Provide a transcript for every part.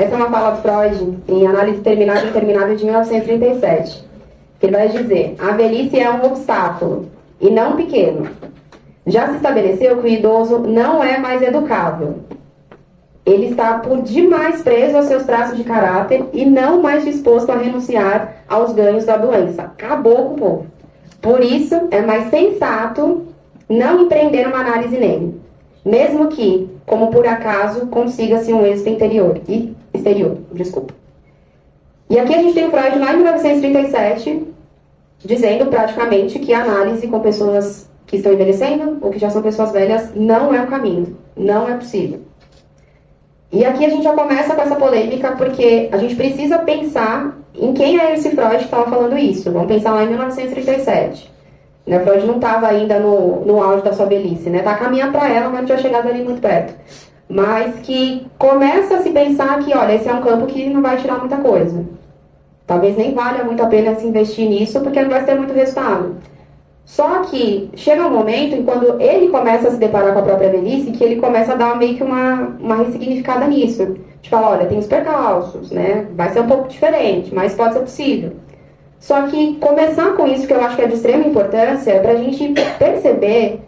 essa é uma fala de Freud em Análise Terminada e Interminável de 1937. Que ele vai dizer: a velhice é um obstáculo, e não pequeno. Já se estabeleceu que o idoso não é mais educável. Ele está por demais preso aos seus traços de caráter e não mais disposto a renunciar aos ganhos da doença. Acabou com o povo. Por isso, é mais sensato não empreender uma análise nele, mesmo que, como por acaso, consiga-se um êxito exterior. E aqui a gente tem o Freud lá em 1937, dizendo praticamente que a análise com pessoas que estão envelhecendo ou que já são pessoas velhas não é o caminho, não é possível. E aqui a gente já começa com essa polêmica, porque a gente precisa pensar em quem é esse Freud que estava falando isso. Vamos pensar lá em 1937. Né? Freud não estava ainda no auge da sua velhice, né? Está caminhando para ela, mas não tinha chegado ali muito perto. Mas que começa a se pensar que, olha, esse é um campo que não vai tirar muita coisa. Talvez nem valha muito a pena se investir nisso, porque não vai ter muito resultado. Só que chega um momento em quando ele começa a se deparar com a própria velhice, que ele começa a dar meio que uma ressignificada nisso. De falar, olha, tem os percalços, né? Vai ser um pouco diferente, mas pode ser possível. Só que começar com isso, que eu acho que é de extrema importância, é pra gente perceber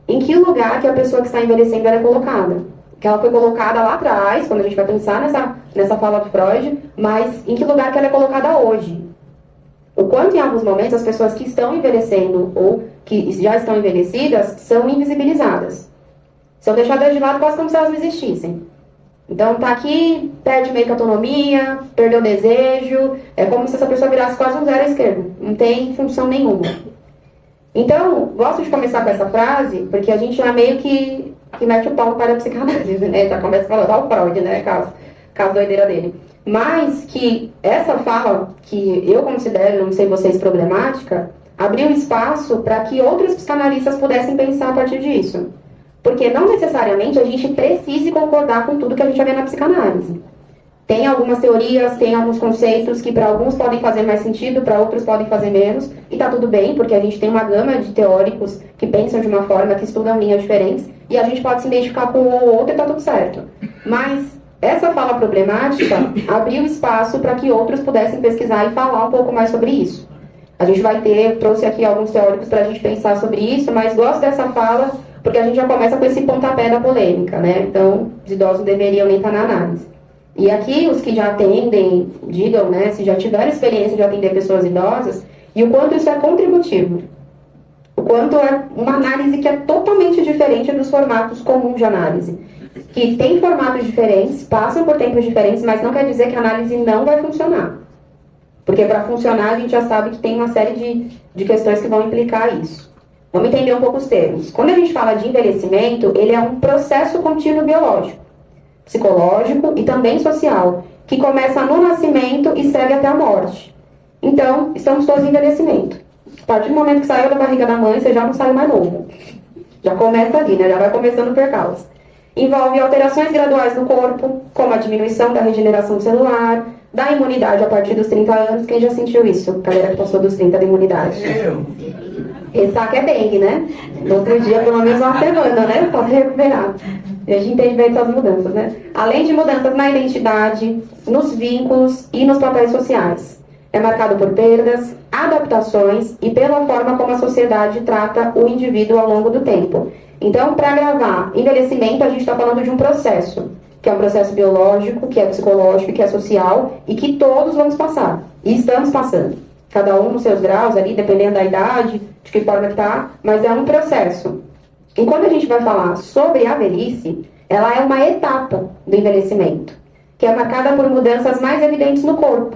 em que lugar que a pessoa que está envelhecendo ela é colocada. Que ela foi colocada lá atrás, quando a gente vai pensar nessa fala de Freud, mas em que lugar que ela é colocada hoje. O quanto em alguns momentos as pessoas que estão envelhecendo ou que já estão envelhecidas são invisibilizadas. São deixadas de lado quase como se elas não existissem. Então tá aqui, perde meio que a autonomia, perdeu o desejo, é como se essa pessoa virasse quase um zero à esquerda. Não tem função nenhuma. Então, gosto de começar com essa frase, porque a gente já meio que mete o pau para a psicanálise, né? Já começa falando ao Freud, né? Caso doideira dele. Mas que essa fala, que eu considero, não sei vocês, problemática, abriu espaço para que outros psicanalistas pudessem pensar a partir disso. Porque não necessariamente a gente precise concordar com tudo que a gente vê na psicanálise. Tem algumas teorias, tem alguns conceitos que para alguns podem fazer mais sentido, para outros podem fazer menos, e tá tudo bem, porque a gente tem uma gama de teóricos que pensam de uma forma, que estudam linhas diferentes, e a gente pode se identificar com um ou outro e tá tudo certo. Mas essa fala problemática abriu espaço para que outros pudessem pesquisar e falar um pouco mais sobre isso. A gente trouxe aqui alguns teóricos para a gente pensar sobre isso, mas gosto dessa fala porque a gente já começa com esse pontapé da polêmica, né? Então, os idosos não deveriam nem estar na análise. E aqui, os que já atendem, digam, né, se já tiveram experiência de atender pessoas idosas, e o quanto isso é contributivo. O quanto é uma análise que é totalmente diferente dos formatos comuns de análise. Que tem formatos diferentes, passam por tempos diferentes, mas não quer dizer que a análise não vai funcionar. Porque para funcionar, a gente já sabe que tem uma série de questões que vão implicar isso. Vamos entender um pouco os termos. Quando a gente fala de envelhecimento, ele é um processo contínuo biológico, psicológico e também social, que começa no nascimento e segue até a morte. Então, estamos todos em envelhecimento. A partir do momento que saiu da barriga da mãe, você já não sai mais novo. Já começa ali, né? Já vai começando o percalço. Envolve alterações graduais no corpo, como a diminuição da regeneração celular, da imunidade a partir dos 30 anos. Quem já sentiu isso? Galera que passou dos 30 da imunidade. Ressaca é dengue, né? No outro dia, pelo menos uma semana, né? Pra se recuperar. A gente entende bem essas mudanças, né? Além de mudanças na identidade, nos vínculos e nos papéis sociais. É marcado por perdas, adaptações e pela forma como a sociedade trata o indivíduo ao longo do tempo. Então, para gravar envelhecimento, a gente está falando de um processo, que é um processo biológico, que é psicológico, que é social, e que todos vamos passar. E estamos passando. Cada um nos seus graus ali, dependendo da idade, de que forma que está, mas é um processo. E quando a gente vai falar sobre a velhice, ela é uma etapa do envelhecimento, que é marcada por mudanças mais evidentes no corpo,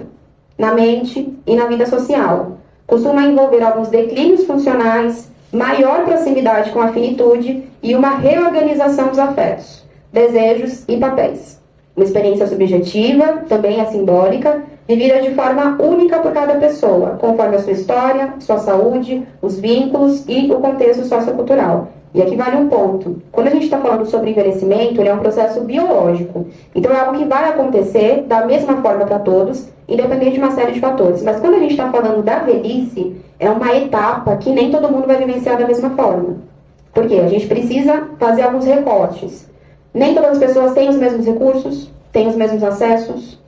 na mente e na vida social. Costuma envolver alguns declínios funcionais, maior proximidade com a finitude e uma reorganização dos afetos, desejos e papéis. Uma experiência subjetiva, também é simbólica, vivida de forma única por cada pessoa, conforme a sua história, sua saúde, os vínculos e o contexto sociocultural. E aqui vale um ponto. Quando a gente está falando sobre envelhecimento, ele é um processo biológico. Então é algo que vai acontecer da mesma forma para todos, independente de uma série de fatores. Mas quando a gente está falando da velhice, é uma etapa que nem todo mundo vai vivenciar da mesma forma. Por quê? A gente precisa fazer alguns recortes. Nem todas as pessoas têm os mesmos recursos, têm os mesmos acessos,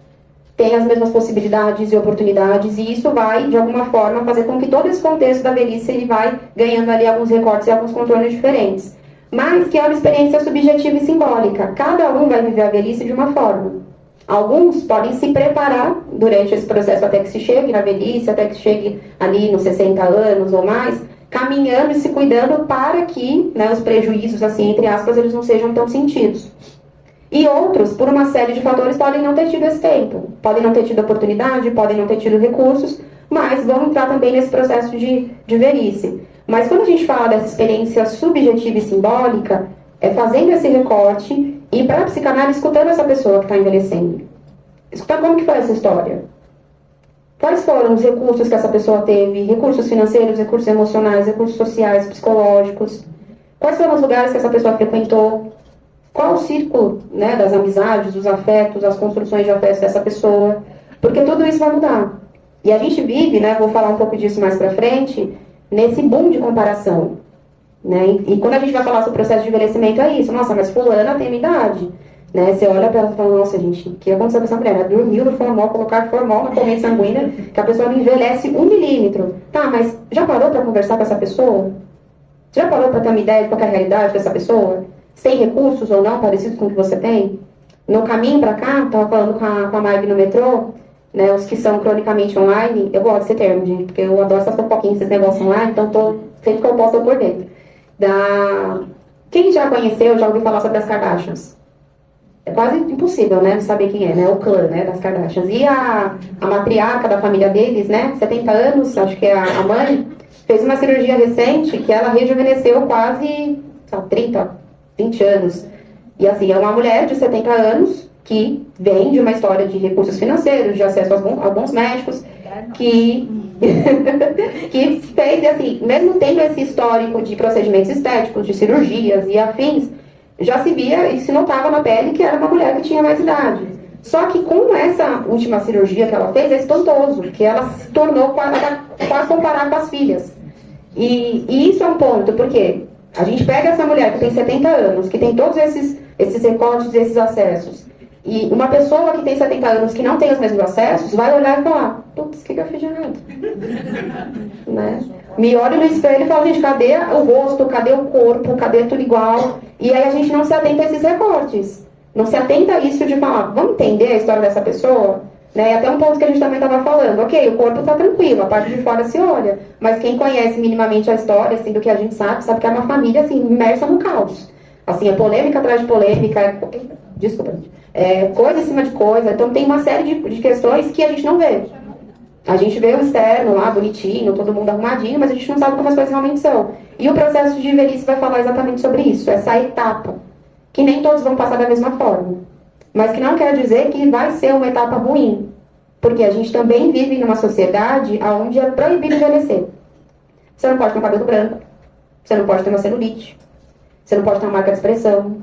têm as mesmas possibilidades e oportunidades, e isso vai, de alguma forma, fazer com que todo esse contexto da velhice ele vai ganhando ali alguns recortes e alguns contornos diferentes. Mas que é uma experiência subjetiva e simbólica. Cada um vai viver a velhice de uma forma. Alguns podem se preparar durante esse processo até que se chegue na velhice, até que chegue ali nos 60 anos ou mais, caminhando e se cuidando para que, né, os prejuízos, assim, entre aspas, eles não sejam tão sentidos. E outros, por uma série de fatores, podem não ter tido esse tempo, podem não ter tido oportunidade, podem não ter tido recursos, mas vão entrar também nesse processo de velhice. Mas quando a gente fala dessa experiência subjetiva e simbólica, é fazendo esse recorte e para a psicanálise escutando essa pessoa que está envelhecendo. Escutar como que foi essa história. Quais foram os recursos que essa pessoa teve? Recursos financeiros, recursos emocionais, recursos sociais, psicológicos. Quais foram os lugares que essa pessoa frequentou? Qual o círculo, né, das amizades, dos afetos, as construções de afetos dessa pessoa? Porque tudo isso vai mudar. E a gente vive, né, vou falar um pouco disso mais pra frente, nesse boom de comparação. Né? E quando a gente vai falar sobre o processo de envelhecimento, é isso. Nossa, mas fulana tem a minha idade. Né? Você olha para ela e fala, nossa, gente, o que aconteceu com essa mulher? Ela dormiu no formol, colocar formol na corrente sanguínea, que a pessoa não envelhece 1 milímetro. Tá, mas já parou para conversar com essa pessoa? Já parou para ter uma ideia de qual é a realidade dessa pessoa? Sem recursos ou não, parecidos com o que você tem? No caminho para cá, estava falando com a Maib no metrô, né, os que são cronicamente online, eu gosto desse termo, gente, porque eu adoro essas fofoquinhas, esses negócios online, então sempre que eu posso eu por dentro. Quem já conheceu, já ouviu falar sobre as Kardashians? É quase impossível, né, de saber quem é, né, o clã, né, das Kardashians. E a matriarca da família deles, né, 70 anos, acho que é a mãe, fez uma cirurgia recente que ela rejuvenesceu quase, 30, 20 anos. E assim, é uma mulher de 70 anos que vem de uma história de recursos financeiros, de acesso a bons médicos, que fez, assim, mesmo tendo esse histórico de procedimentos estéticos, de cirurgias e afins, já se via e se notava na pele que era uma mulher que tinha mais idade. Só que com essa última cirurgia que ela fez, é espantoso, que ela se tornou quase comparar com as filhas. E isso é um ponto, porque a gente pega essa mulher que tem 70 anos, que tem todos esses recortes, esses acessos, e uma pessoa que tem 70 anos que não tem os mesmos acessos, vai olhar e falar, putz, o que eu fiz de errado? Né? Me olho no espelho e falo, gente, cadê o rosto, cadê o corpo, cadê tudo igual? E aí a gente não se atenta a esses recortes. Não se atenta a isso de falar, vamos entender a história dessa pessoa? Né? E até um ponto que a gente também estava falando, ok, o corpo está tranquilo, a parte de fora se olha, mas quem conhece minimamente a história, assim, do que a gente sabe que é uma família, assim, imersa no caos. Assim, é polêmica atrás de polêmica, desculpa, coisa em cima de coisa, então tem uma série de questões que a gente não vê. A gente vê o externo lá, bonitinho, todo mundo arrumadinho, mas a gente não sabe como as coisas realmente são. E o processo de velhice vai falar exatamente sobre isso, essa etapa, que nem todos vão passar da mesma forma. Mas que não quer dizer que vai ser uma etapa ruim. Porque a gente também vive numa sociedade onde é proibido envelhecer. Você não pode ter um cabelo branco, você não pode ter uma celulite, você não pode ter uma marca de expressão.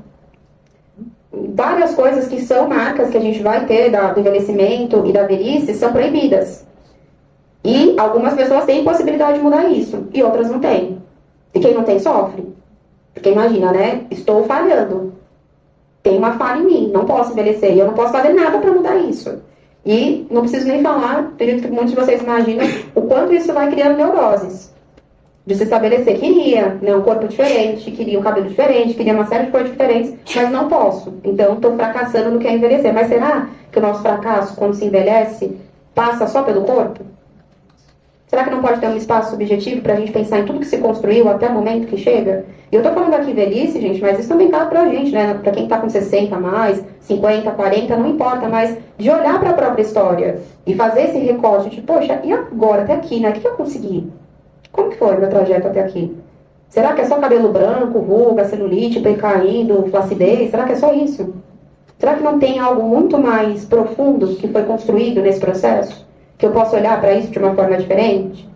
Várias coisas que são marcas que a gente vai ter do envelhecimento e da velhice são proibidas. E algumas pessoas têm possibilidade de mudar isso, e outras não têm. E quem não tem sofre. Porque imagina, né? Estou falhando. Tem uma falha em mim, não posso envelhecer, e eu não posso fazer nada para mudar isso. E não preciso nem falar, acredito que muitos de vocês imaginam o quanto isso vai criando neuroses. De se estabelecer, queria, né, um corpo diferente, queria um cabelo diferente, queria uma série de coisas diferentes, mas não posso. Então estou fracassando no que é envelhecer. Mas será que o nosso fracasso, quando se envelhece, passa só pelo corpo? Será que não pode ter um espaço subjetivo para a gente pensar em tudo que se construiu até o momento que chega? E eu tô falando aqui velhice, gente, mas isso também cabe pra gente, né? Pra quem tá com 60 a mais, 50, 40, não importa, mas de olhar para a própria história e fazer esse recorte de, poxa, e agora, até aqui, né? O que eu consegui? Como que foi o meu trajeto até aqui? Será que é só cabelo branco, ruga, celulite, pele caindo, flacidez? Será que é só isso? Será que não tem algo muito mais profundo que foi construído nesse processo? Que eu posso olhar para isso de uma forma diferente?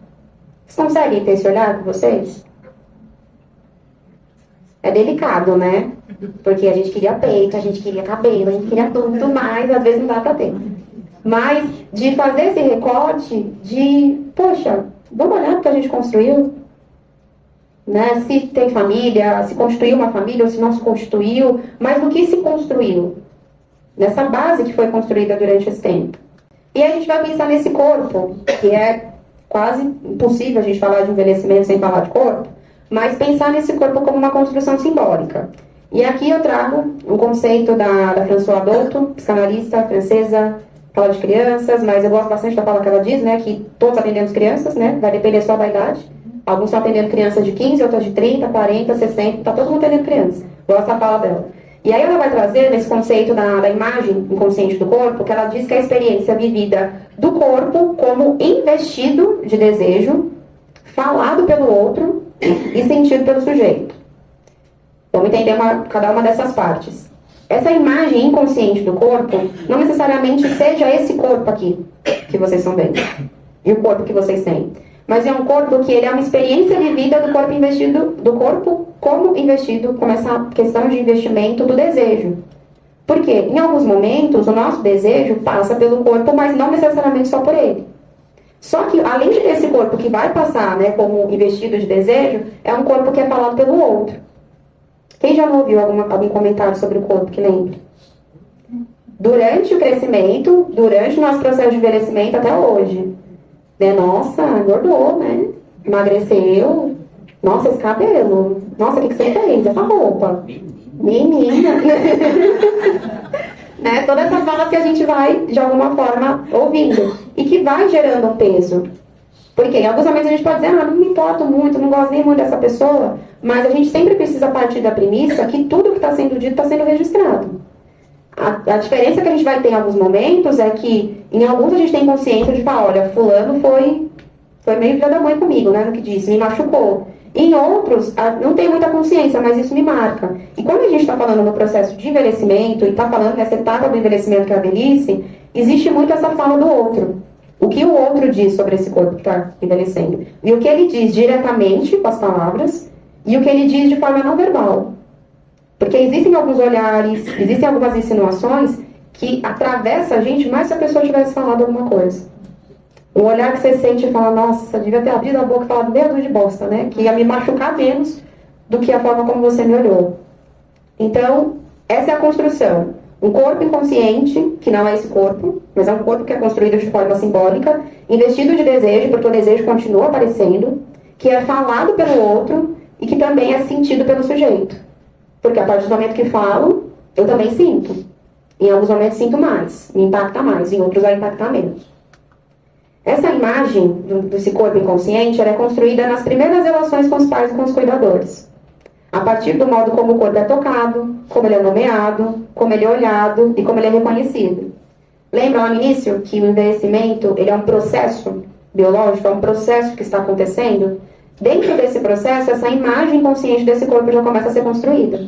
Vocês conseguem ter esse olhar com vocês? É delicado, né? Porque a gente queria peito, a gente queria cabelo, a gente queria tudo mais, às vezes não dá pra ter. Mas de fazer esse recorte de, poxa, vamos olhar o que a gente construiu, né? Se tem família, se constituiu uma família ou se não se constituiu, mas do que se construiu. nessa base que foi construída durante esse tempo. E a gente vai pensar nesse corpo, que é quase impossível a gente falar de envelhecimento sem falar de corpo, mas pensar nesse corpo como uma construção simbólica. E aqui eu trago um conceito da Françoise Dolto, psicanalista francesa, fala de crianças, mas eu gosto bastante da fala que ela diz, né, que todos atendemos crianças, né, vai depender só da idade. Alguns estão atendendo crianças de 15, outros de 30, 40, 60, está todo mundo atendendo criança. Gosto da fala dela. E aí ela vai trazer nesse conceito da imagem inconsciente do corpo, que ela diz que a experiência vivida do corpo como investido de desejo, falado pelo outro e sentido pelo sujeito. Vamos entender cada uma dessas partes. Essa imagem inconsciente do corpo não necessariamente seja esse corpo aqui que vocês estão vendo e o corpo que vocês têm, mas é um corpo que ele é uma experiência de vida do corpo investido, do corpo como investido, como essa questão de investimento do desejo. Porque em alguns momentos o nosso desejo passa pelo corpo, mas não necessariamente só por ele. Só que além desse corpo que vai passar, né, como investido de desejo, é um corpo que é falado pelo outro. Quem já não ouviu algum comentário sobre o corpo que lembre? Durante o crescimento, durante o nosso processo de envelhecimento até hoje. Né? Nossa, engordou, né? Emagreceu. Nossa, esse cabelo. Nossa, o que você fez? Essa roupa. Menina. Né? Todas essas falas que a gente vai, de alguma forma, ouvindo. E que vai gerando um peso. Porque em alguns momentos a gente pode dizer, não me importo muito, não gosto nem muito dessa pessoa, mas a gente sempre precisa partir da premissa que tudo que está sendo dito está sendo registrado. A diferença que a gente vai ter em alguns momentos é que em alguns a gente tem consciência de falar, olha, fulano foi meio filho da mãe comigo, né, no que disse, me machucou. Em outros, não tem muita consciência, mas isso me marca. E quando a gente está falando no processo de envelhecimento e está falando nessa etapa do envelhecimento que é a velhice, existe muito essa fala do outro. O que o outro diz sobre esse corpo que está envelhecendo. E o que ele diz diretamente com as palavras e o que ele diz de forma não verbal. Porque existem alguns olhares, existem algumas insinuações que atravessam a gente mais se a pessoa tivesse falado alguma coisa. Um olhar que você sente e fala, nossa, devia ter abrido a boca e falado meia dúzia de bosta, né? Que ia me machucar menos do que a forma como você me olhou. Então, essa é a construção. Um corpo inconsciente, que não é esse corpo, mas é um corpo que é construído de forma simbólica, investido de desejo, porque o desejo continua aparecendo, que é falado pelo outro e que também é sentido pelo sujeito. Porque a partir do momento que falo, eu também sinto. Em alguns momentos sinto mais, me impacta mais, em outros vai impactar menos. Essa imagem desse corpo inconsciente ela é construída nas primeiras relações com os pais e com os cuidadores. A partir do modo como o corpo é tocado, como ele é nomeado, como ele é olhado e como ele é reconhecido. Lembra lá no início que o envelhecimento ele é um processo biológico, é um processo que está acontecendo? Dentro desse processo, essa imagem consciente desse corpo já começa a ser construída.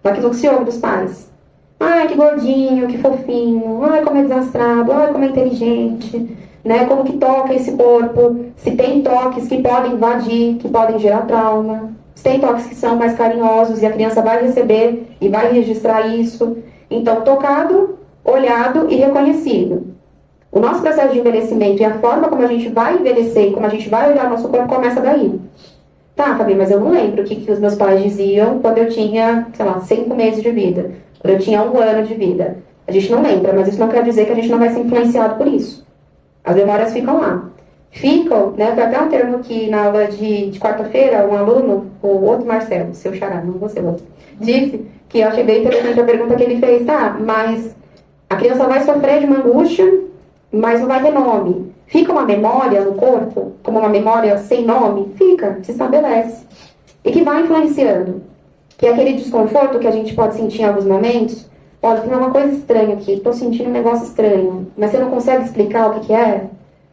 Naquilo que se ouve dos pais. Ai, que gordinho, que fofinho, ai, como é desastrado, ai, como é inteligente, né? Como que toca esse corpo, se tem toques que podem invadir, que podem gerar trauma. Tem toques que são mais carinhosos e a criança vai receber e vai registrar isso. Então, tocado, olhado e reconhecido. O nosso processo de envelhecimento e a forma como a gente vai envelhecer e como a gente vai olhar o nosso corpo começa daí. Tá, Fabi, mas eu não lembro o que os meus pais diziam quando eu tinha, sei lá, 5 meses de vida. Quando eu tinha 1 ano de vida. A gente não lembra, mas isso não quer dizer que a gente não vai ser influenciado por isso. As memórias ficam lá. Ficam, né? Foi até um termo que na aula de quarta-feira, um aluno, o outro Marcelo, seu xará, não você, o outro, disse que eu achei bem interessante a pergunta que ele fez. Tá, mas a criança vai sofrer de uma angústia, mas não vai ter nome. Fica uma memória no corpo, como uma memória sem nome? Fica, se estabelece. E que vai influenciando. Que é aquele desconforto que a gente pode sentir em alguns momentos. Olha, tem uma coisa estranha aqui, estou sentindo um negócio estranho, mas você não consegue explicar o que é?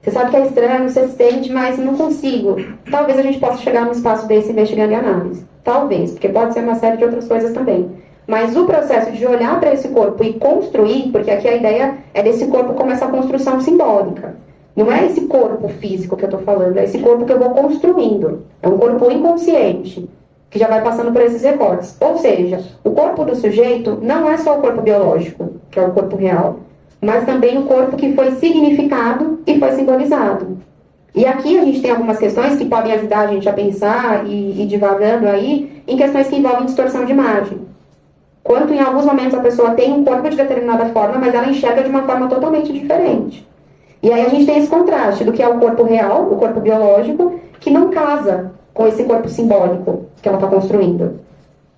Você sabe que é estranho, você sente, mas não consigo. Talvez a gente possa chegar num espaço desse investigando e análise. Talvez, porque pode ser uma série de outras coisas também. Mas o processo de olhar para esse corpo e construir, porque aqui a ideia é desse corpo como essa construção simbólica. Não é esse corpo físico que eu estou falando, é esse corpo que eu vou construindo. É um corpo inconsciente, que já vai passando por esses recortes. Ou seja, o corpo do sujeito não é só o corpo biológico, que é o corpo real, mas também o corpo que foi significado e foi simbolizado. E aqui a gente tem algumas questões que podem ajudar a gente a pensar e divagando aí em questões que envolvem distorção de imagem. quanto em alguns momentos a pessoa tem um corpo de determinada forma, mas ela enxerga de uma forma totalmente diferente. E aí a gente tem esse contraste do que é o corpo real, o corpo biológico, que não casa com esse corpo simbólico que ela está construindo.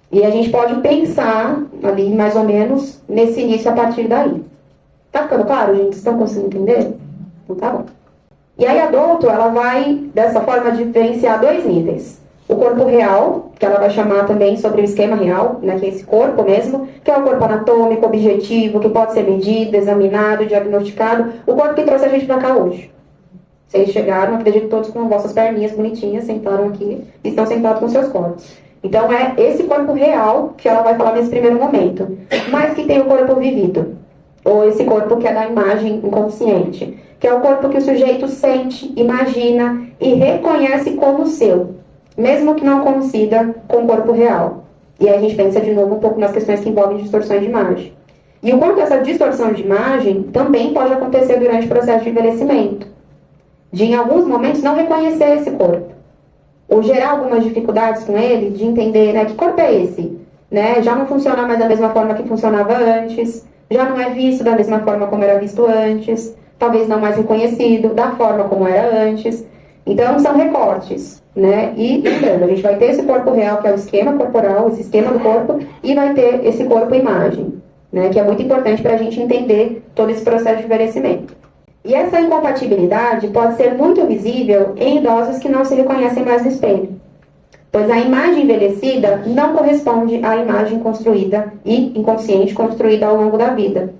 E a gente pode pensar ali, mais ou menos, nesse início a partir daí. Tá ficando claro, gente? Vocês estão conseguindo entender? Então tá bom. E aí a Douto, ela vai, dessa forma, diferenciar dois níveis. O corpo real, que ela vai chamar também sobre o esquema real, né, que é esse corpo mesmo, que é o corpo anatômico, objetivo, que pode ser medido, examinado, diagnosticado. O corpo que trouxe a gente pra cá hoje. Vocês chegaram, acredito todos com vossas perninhas bonitinhas, sentaram aqui e estão sentados com seus corpos. Então é esse corpo real que ela vai falar nesse primeiro momento. Mas que tem o corpo vivido. Ou esse corpo que é da imagem inconsciente. Que é o corpo que o sujeito sente, imagina e reconhece como seu. Mesmo que não coincida com o corpo real. E aí a gente pensa de novo um pouco nas questões que envolvem distorções de imagem. E o quanto essa distorção de imagem também pode acontecer durante o processo de envelhecimento. De em alguns momentos não reconhecer esse corpo. Ou gerar algumas dificuldades com ele, de entender, né, que corpo é esse? Né? Já não funciona mais da mesma forma que funcionava antes, já não é visto da mesma forma como era visto antes, talvez não mais reconhecido da forma como era antes. Então são recortes, né? E lembrando, a gente vai ter esse corpo real, que é o esquema corporal, esse esquema do corpo, e vai ter esse corpo imagem, né? Que é muito importante para a gente entender todo esse processo de envelhecimento. E essa incompatibilidade pode ser muito visível em idosos que não se reconhecem mais no espelho, pois a imagem envelhecida não corresponde à imagem construída e inconsciente construída ao longo da vida.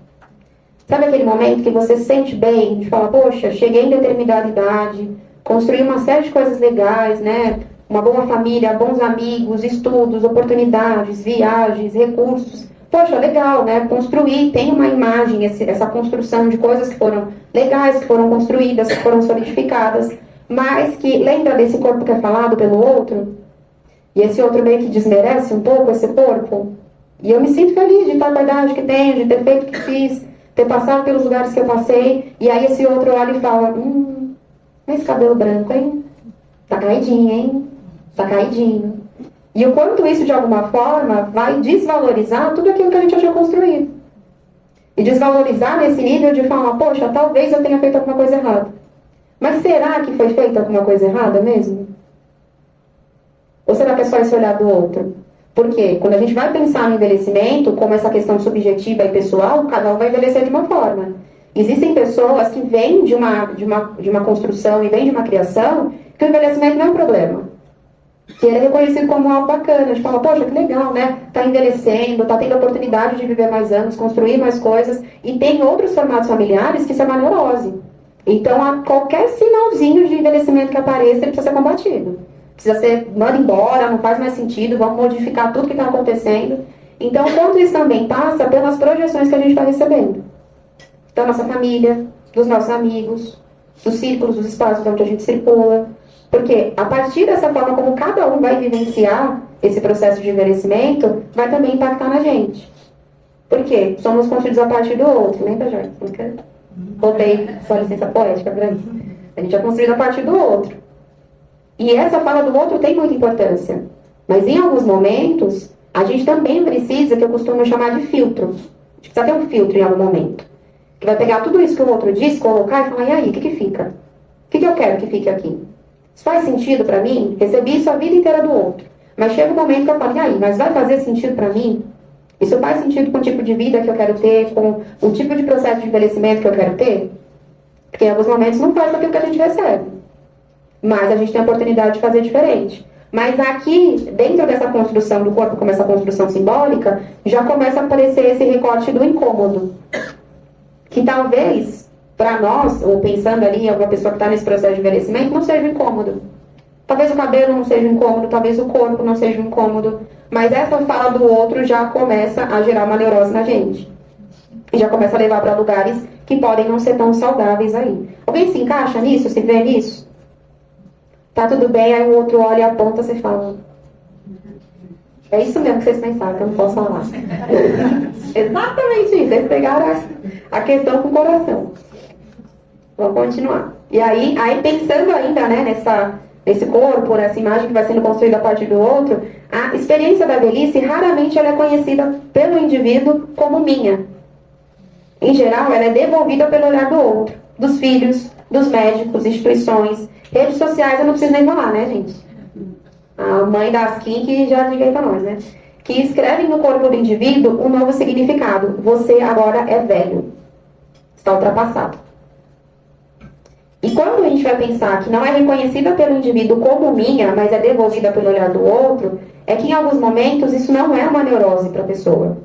Sabe aquele momento que você se sente bem, de falar, poxa, cheguei em determinada idade, construí uma série de coisas legais, né? Uma boa família, bons amigos, estudos, oportunidades, viagens, recursos. Poxa, legal, né? Construir, tem uma imagem, essa construção de coisas que foram legais, que foram construídas, que foram solidificadas, mas que lembra desse corpo que é falado pelo outro? E esse outro meio que desmerece um pouco esse corpo? E eu me sinto feliz de estar com a idade que tenho, de ter feito o que fiz, ter passado pelos lugares que eu passei, e aí esse outro olha e fala, esse cabelo branco, hein? Tá caidinho, hein? Tá caidinho. E o quanto isso, de alguma forma, vai desvalorizar tudo aquilo que a gente achou construído. E desvalorizar nesse nível de falar, poxa, talvez eu tenha feito alguma coisa errada. Mas será que foi feita alguma coisa errada mesmo? Ou será que é só esse olhar do outro? Porque quando a gente vai pensar no envelhecimento, como essa questão subjetiva e pessoal, cada um vai envelhecer de uma forma. Existem pessoas que vêm de uma construção e vêm de uma criação que o envelhecimento não é um problema. Que ele é reconhecido como algo bacana. A gente fala, poxa, que legal, né? Tá envelhecendo, tá tendo a oportunidade de viver mais anos, construir mais coisas. E tem outros formatos familiares que isso é uma neurose. Então, qualquer sinalzinho de envelhecimento que apareça, ele precisa ser combatido. Precisa ser, manda embora, não faz mais sentido, vamos modificar tudo que está acontecendo. Então, quanto isso também passa pelas projeções que a gente vai recebendo. Da nossa família, dos nossos amigos, dos círculos, dos espaços onde a gente circula. Porque a partir dessa forma como cada um vai vivenciar esse processo de envelhecimento, vai também impactar na gente. Por quê? Somos construídos a partir do outro. Lembra, Jorge? Roubei sua licença poética para mim. A gente é construído a partir do outro. E essa fala do outro tem muita importância. Mas em alguns momentos, a gente também precisa, que eu costumo chamar de filtro. A gente precisa ter um filtro em algum momento. Que vai pegar tudo isso que o outro diz, colocar e falar, e aí, o que fica? O que eu quero que fique aqui? Isso faz sentido para mim? Recebi isso a vida inteira do outro. Mas chega um momento que eu falo, e aí, mas vai fazer sentido para mim? Isso faz sentido com o tipo de vida que eu quero ter, com o tipo de processo de envelhecimento que eu quero ter? Porque em alguns momentos não faz aquilo que a gente recebe. Mas a gente tem a oportunidade de fazer diferente. Mas aqui, dentro dessa construção do corpo, como essa construção simbólica, já começa a aparecer esse recorte do incômodo. Que talvez, para nós, ou pensando ali em alguma pessoa que está nesse processo de envelhecimento, não seja incômodo. Talvez o cabelo não seja incômodo, talvez o corpo não seja incômodo. Mas essa fala do outro já começa a gerar uma neurose na gente. E já começa a levar para lugares que podem não ser tão saudáveis aí. Alguém se encaixa nisso? Se vê nisso? Tá tudo bem, aí o outro olha e aponta, você fala. É isso mesmo que vocês pensaram, que eu não posso falar. Exatamente isso, vocês pegaram a questão com o coração. Vamos continuar. E aí pensando ainda, né, nesse corpo, nessa imagem que vai sendo construída a partir do outro, A experiência da velhice, raramente ela é conhecida pelo indivíduo como minha. Em geral, ela é devolvida pelo olhar do outro, dos filhos, dos médicos, instituições, redes sociais, eu não preciso nem falar, né, gente? A mãe da Askin que já diga aí pra nós, né? Que escrevem no corpo do indivíduo um novo significado. Você agora é velho. Está ultrapassado. E quando a gente vai pensar que não é reconhecida pelo indivíduo como minha, mas é devolvida pelo olhar do outro, é que em alguns momentos isso não é uma neurose para a pessoa.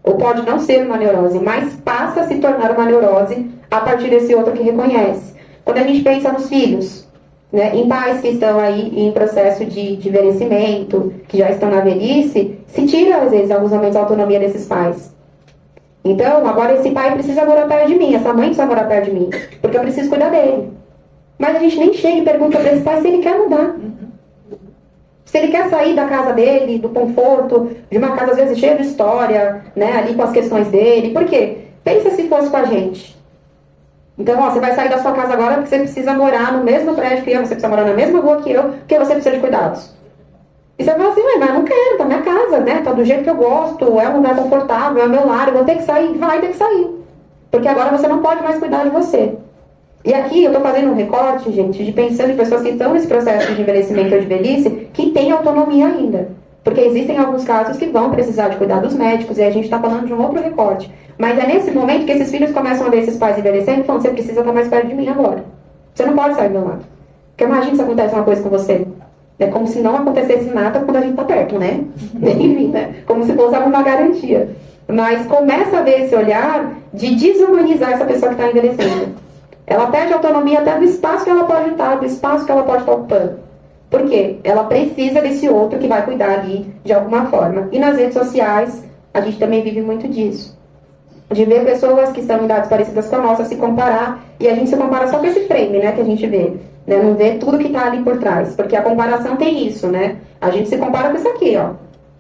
Ou pode não ser uma neurose, mas passa a se tornar uma neurose a partir desse outro que reconhece. Quando a gente pensa nos filhos, né, em pais que estão aí em processo de envelhecimento, que já estão na velhice, se tira, às vezes, em alguns momentos, a autonomia desses pais. Então, agora esse pai precisa morar perto de mim, essa mãe precisa morar perto de mim, porque eu preciso cuidar dele. Mas a gente nem chega e pergunta para esse pai se ele quer mudar. Se ele quer sair da casa dele, do conforto, de uma casa às vezes cheia de história, né, ali com as questões dele. Por quê? Pensa se fosse com a gente. Então, ó, você vai sair da sua casa agora porque você precisa morar no mesmo prédio que eu, você precisa morar na mesma rua que eu, porque você precisa de cuidados. E você fala assim, mas eu não quero, tá minha casa, né? Tá do jeito que eu gosto, é um lugar confortável, é o meu lar, eu vou ter que sair, vai ter que sair. Porque agora você não pode mais cuidar de você. E aqui eu tô fazendo um recorte, gente, de pensando em pessoas que estão nesse processo de envelhecimento ou de velhice, que têm autonomia ainda. Porque existem alguns casos que vão precisar de cuidados médicos, e a gente está falando de um outro recorte. Mas é nesse momento que esses filhos começam a ver esses pais envelhecendo e falam, você precisa estar mais perto de mim agora. Você não pode sair do meu lado. Porque imagina se acontece uma coisa com você. É como se não acontecesse nada quando a gente está perto, né? Enfim, né? Como se fosse alguma garantia. Mas começa a ver esse olhar de desumanizar essa pessoa que está envelhecendo. Ela perde autonomia até do espaço que ela pode estar, do espaço que ela pode estar ocupando. Por quê? Ela precisa desse outro que vai cuidar ali de alguma forma. E nas redes sociais, a gente também vive muito disso. De ver pessoas que estão em idades parecidas com a nossa se comparar, e a gente se compara só com esse frame, né, que a gente vê. Né, não vê tudo que está ali por trás. Porque a comparação tem isso, né? A gente se compara com isso aqui, ó.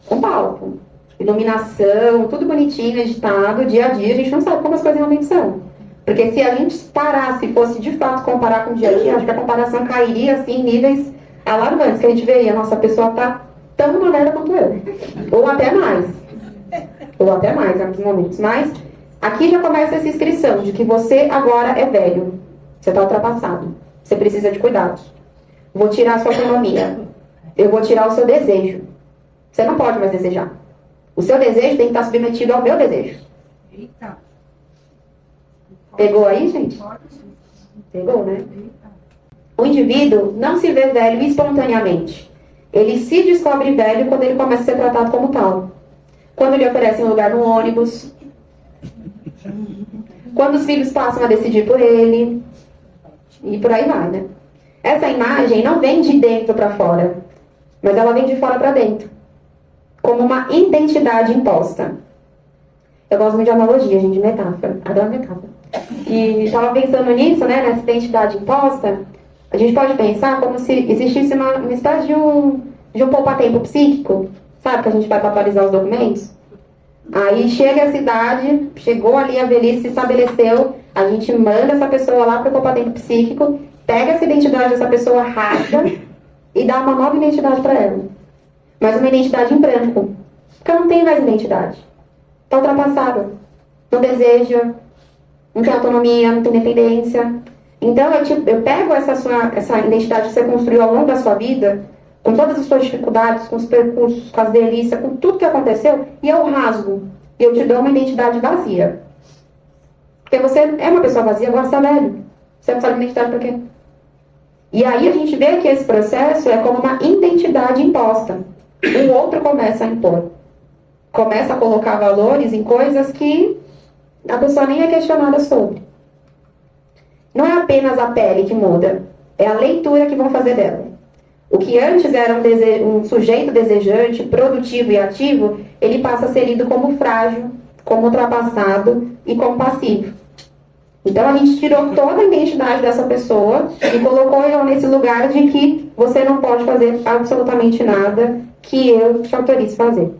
Com palco. Iluminação, tudo bonitinho, editado, dia a dia, a gente não sabe como as coisas realmente são. Porque se a gente parasse e fosse de fato comparar com o dia a dia, acho que a comparação cairia assim em níveis alarmantes, que a gente vê e a nossa pessoa tá tão uma merda quanto eu. Ou até mais. Ou até mais em alguns momentos. Mas aqui já começa essa inscrição de que você agora é velho. Você está ultrapassado. Você precisa de cuidados. Vou tirar a sua autonomia. Eu vou tirar o seu desejo. Você não pode mais desejar. O seu desejo tem que estar submetido ao meu desejo. Eita. Pegou aí, gente? Pegou, né? O indivíduo não se vê velho espontaneamente. Ele se descobre velho quando ele começa a ser tratado como tal. Quando lhe oferecem um lugar no ônibus. Quando os filhos passam a decidir por ele. E por aí vai, né? Essa imagem não vem de dentro para fora, mas ela vem de fora para dentro. Como uma identidade imposta. Eu gosto muito de analogia, gente, de metáfora. Adoro metáfora. E estava pensando nisso, né, nessa identidade imposta, a gente pode pensar como se existisse uma espécie de um poupa-tempo psíquico, sabe, que a gente vai para atualizar os documentos? Aí chega a cidade, chegou ali a velhice, se estabeleceu, a gente manda essa pessoa lá para o poupa-tempo psíquico, pega essa identidade dessa pessoa, rasga e dá uma nova identidade para ela. Mas uma identidade em branco, porque ela não tem mais identidade. Está ultrapassada, não deseja, não tem autonomia, não tem independência. Então, eu pego essa identidade que você construiu ao longo da sua vida, com todas as suas dificuldades, com os percursos, com as delícias, com tudo que aconteceu, e eu rasgo. E eu te dou uma identidade vazia. Porque você é uma pessoa vazia, agora você é velho. Você precisa de identidade para quê? E aí a gente vê que esse processo é como uma identidade imposta. O outro começa a impor. Começa a colocar valores em coisas que a pessoa nem é questionada sobre. Não é apenas a pele que muda, é a leitura que vão fazer dela. O que antes era um sujeito desejante, produtivo e ativo, ele passa a ser lido como frágil, como ultrapassado e como passivo. Então a gente tirou toda a identidade dessa pessoa e colocou ela nesse lugar de que você não pode fazer absolutamente nada que eu te autorize fazer.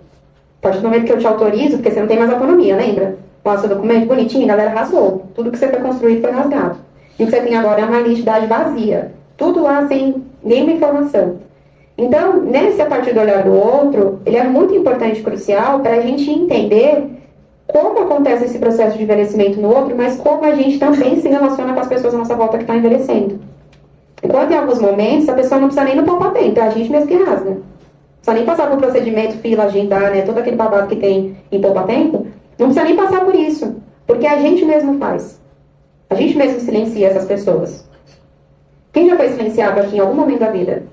A partir do momento que eu te autorizo, porque você não tem mais autonomia, lembra? O seu documento bonitinho, a galera rasgou. Tudo que você foi construído foi rasgado. E o que você tem agora é uma identidade vazia. Tudo lá sem nenhuma informação. Então, nesse a partir do olhar do outro, ele é muito importante e crucial para a gente entender como acontece esse processo de envelhecimento no outro, mas como a gente também se relaciona com as pessoas à nossa volta que estão envelhecendo. Enquanto em alguns momentos, a pessoa não precisa nem no poupa-tempo, é a gente mesmo que rasga. Não precisa nem passar por procedimento, fila, agendar, né, todo aquele babado que tem em poupa-tempo, não precisa nem passar por isso, porque a gente mesmo faz. A gente mesmo silencia essas pessoas. Quem já foi silenciado aqui em algum momento da vida?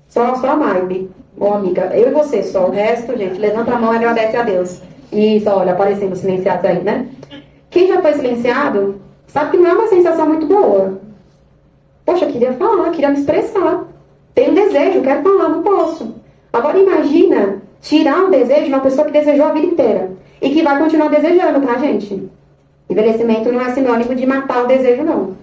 Só a Maibe, ou amiga. Eu e você só. O resto, gente, levanta a mão e agradece a Deus. Isso, olha, aparecendo silenciados aí, né? Quem já foi silenciado, sabe que não é uma sensação muito boa. Poxa, eu queria falar, queria me expressar. Tenho um desejo, quero falar, não posso. Agora imagina tirar um desejo de uma pessoa que desejou a vida inteira. E que vai continuar desejando, tá, gente? Envelhecimento não é sinônimo de matar o desejo, não.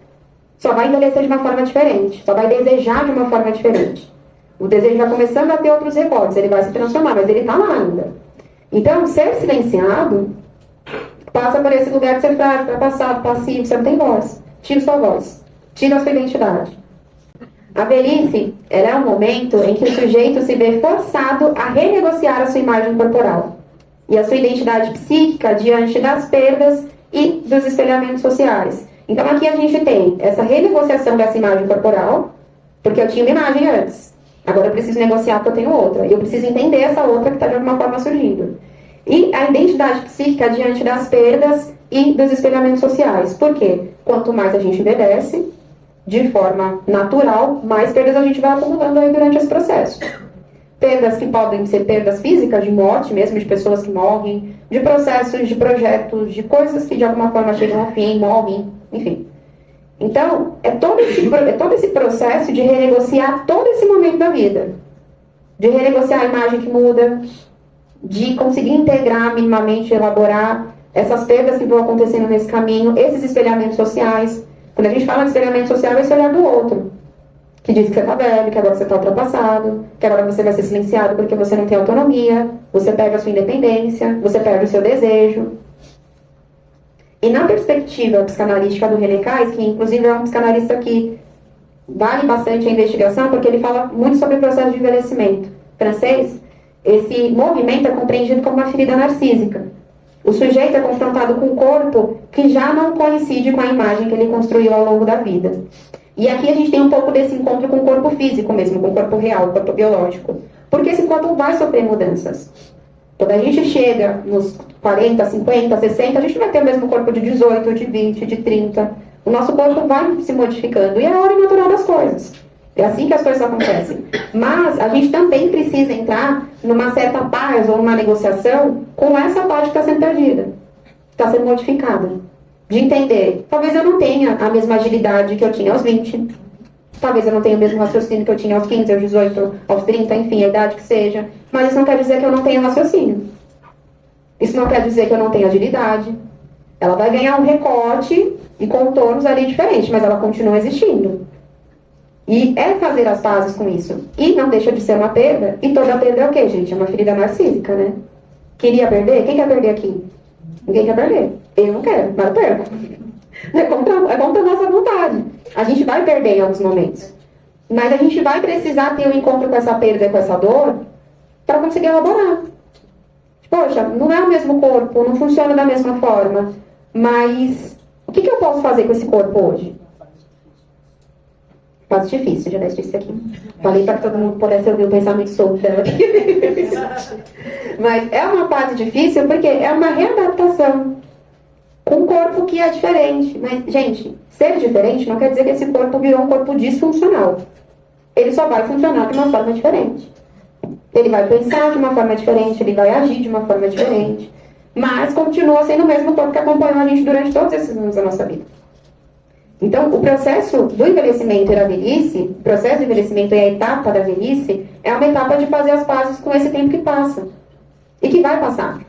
Só vai envelhecer de uma forma diferente. Só vai desejar de uma forma diferente. O desejo vai começando a ter outros recortes. Ele vai se transformar, mas ele está lá ainda. Então, ser silenciado passa por esse lugar de ser frágil, passado, passivo, você não tem voz. Tira sua voz. Tira a sua identidade. A velhice, ela é um momento em que o sujeito se vê forçado a renegociar a sua imagem corporal e a sua identidade psíquica diante das perdas e dos espelhamentos sociais. Então aqui a gente tem essa renegociação dessa imagem corporal, porque eu tinha uma imagem antes. Agora eu preciso negociar porque eu tenho outra. E eu preciso entender essa outra que está de alguma forma surgindo. E a identidade psíquica diante das perdas e dos espelhamentos sociais. Por quê? Quanto mais a gente envelhece, de forma natural, mais perdas a gente vai acumulando aí durante esse processo. Perdas que podem ser perdas físicas, de morte mesmo, de pessoas que morrem, de processos, de projetos, de coisas que de alguma forma chegam ao fim, morrem, enfim. Então, é todo esse processo de renegociar todo esse momento da vida. De renegociar a imagem que muda, de conseguir integrar minimamente, elaborar essas perdas que vão acontecendo nesse caminho, esses espelhamentos sociais. Quando a gente fala de espelhamento social, é esse olhar do outro. Que diz que você está velho, que agora você está ultrapassado, que agora você vai ser silenciado porque você não tem autonomia, você perde a sua independência, você perde o seu desejo. E na perspectiva psicanalística do René Kais, que inclusive é um psicanalista que vale bastante a investigação, porque ele fala muito sobre o processo de envelhecimento francês, esse movimento é compreendido como uma ferida narcísica. O sujeito é confrontado com um corpo que já não coincide com a imagem que ele construiu ao longo da vida. E aqui a gente tem um pouco desse encontro com o corpo físico mesmo, com o corpo real, o corpo biológico. Porque esse corpo vai sofrer mudanças. Quando a gente chega nos 40, 50, 60, a gente vai ter o mesmo corpo de 18, de 20, de 30. O nosso corpo vai se modificando. E é a ordem natural das coisas. É assim que as coisas acontecem. Mas a gente também precisa entrar numa certa paz ou numa negociação com essa parte que está sendo perdida. Está sendo modificada. De entender, talvez eu não tenha a mesma agilidade que eu tinha aos 20. Talvez eu não tenha o mesmo raciocínio que eu tinha aos 15, aos 18, aos 30, enfim, a idade que seja. Mas isso não quer dizer que eu não tenha raciocínio. Isso não quer dizer que eu não tenha agilidade. Ela vai ganhar um recorte e contornos ali diferentes, mas ela continua existindo. E é fazer as pazes com isso. E não deixa de ser uma perda. E toda perda é o quê, gente? É uma ferida narcísica, né? Queria perder? Quem quer perder aqui? Ninguém quer perder. Eu não quero, mas eu perco. É contra a nossa vontade. A gente vai perder em alguns momentos. Mas a gente vai precisar ter um encontro com essa perda e com essa dor para conseguir elaborar. Poxa, não é o mesmo corpo, não funciona da mesma forma. Mas o que eu posso fazer com esse corpo hoje? Fase difícil, já disse aqui. Falei para que todo mundo pudesse ouvir o pensamento solto dela aqui. Mas é uma fase difícil porque é uma readaptação com um corpo que é diferente. Mas, gente, ser diferente não quer dizer que esse corpo virou um corpo disfuncional. Ele só vai funcionar de uma forma diferente. Ele vai pensar de uma forma diferente, ele vai agir de uma forma diferente. Mas continua sendo o mesmo corpo que acompanhou a gente durante todos esses anos da nossa vida. Então, o processo do envelhecimento e da velhice, o processo do envelhecimento e a etapa da velhice, é uma etapa de fazer as pazes com esse tempo que passa. E que vai passar.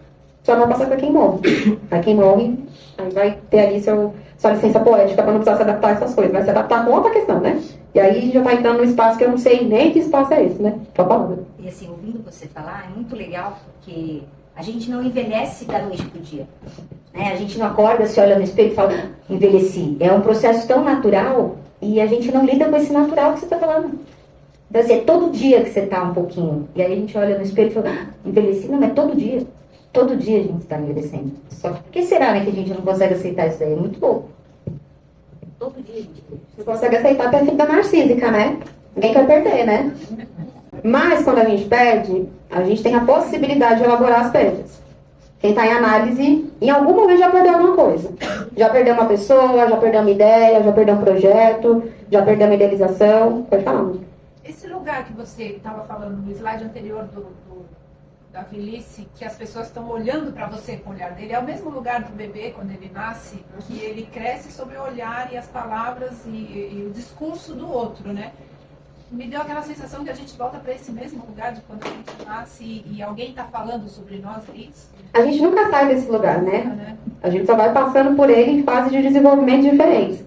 Só não vai passar para quem morre. Para quem morre, aí vai ter ali sua licença poética para não precisar se adaptar a essas coisas. Vai se adaptar com outra questão, né? E aí já está entrando num espaço que eu não sei nem que espaço é esse, né? Tô falando. E assim, ouvindo você falar, é muito legal, porque a gente não envelhece da noite pro dia. Né? A gente não acorda, se olha no espelho e fala, envelheci. É um processo tão natural e a gente não lida com esse natural que você está falando. Então, assim, é todo dia que você tá um pouquinho. E aí a gente olha no espelho e fala, envelheci, não, é todo dia. Todo dia a gente está envelhecendo. Só que por que será, né, que a gente não consegue aceitar isso daí? É muito louco. Todo dia a gente envelhece. Você consegue aceitar até a fita narcísica, né? Ninguém quer perder, né? Mas quando a gente perde, a gente tem a possibilidade de elaborar as perdas. Quem está em análise, em algum momento já perdeu alguma coisa. Já perdeu uma pessoa, já perdeu uma ideia, já perdeu um projeto, já perdeu uma idealização. Pode falar. Esse lugar que você estava falando no slide anterior da velhice, que as pessoas estão olhando para você com o olhar dele, é o mesmo lugar do bebê quando ele nasce, que ele cresce sobre o olhar e as palavras e o discurso do outro, né? Me deu aquela sensação que a gente volta para esse mesmo lugar de quando a gente nasce e alguém está falando sobre nós, é isso? A gente nunca sai desse lugar, né? A gente só vai passando por ele em fases de desenvolvimento diferentes.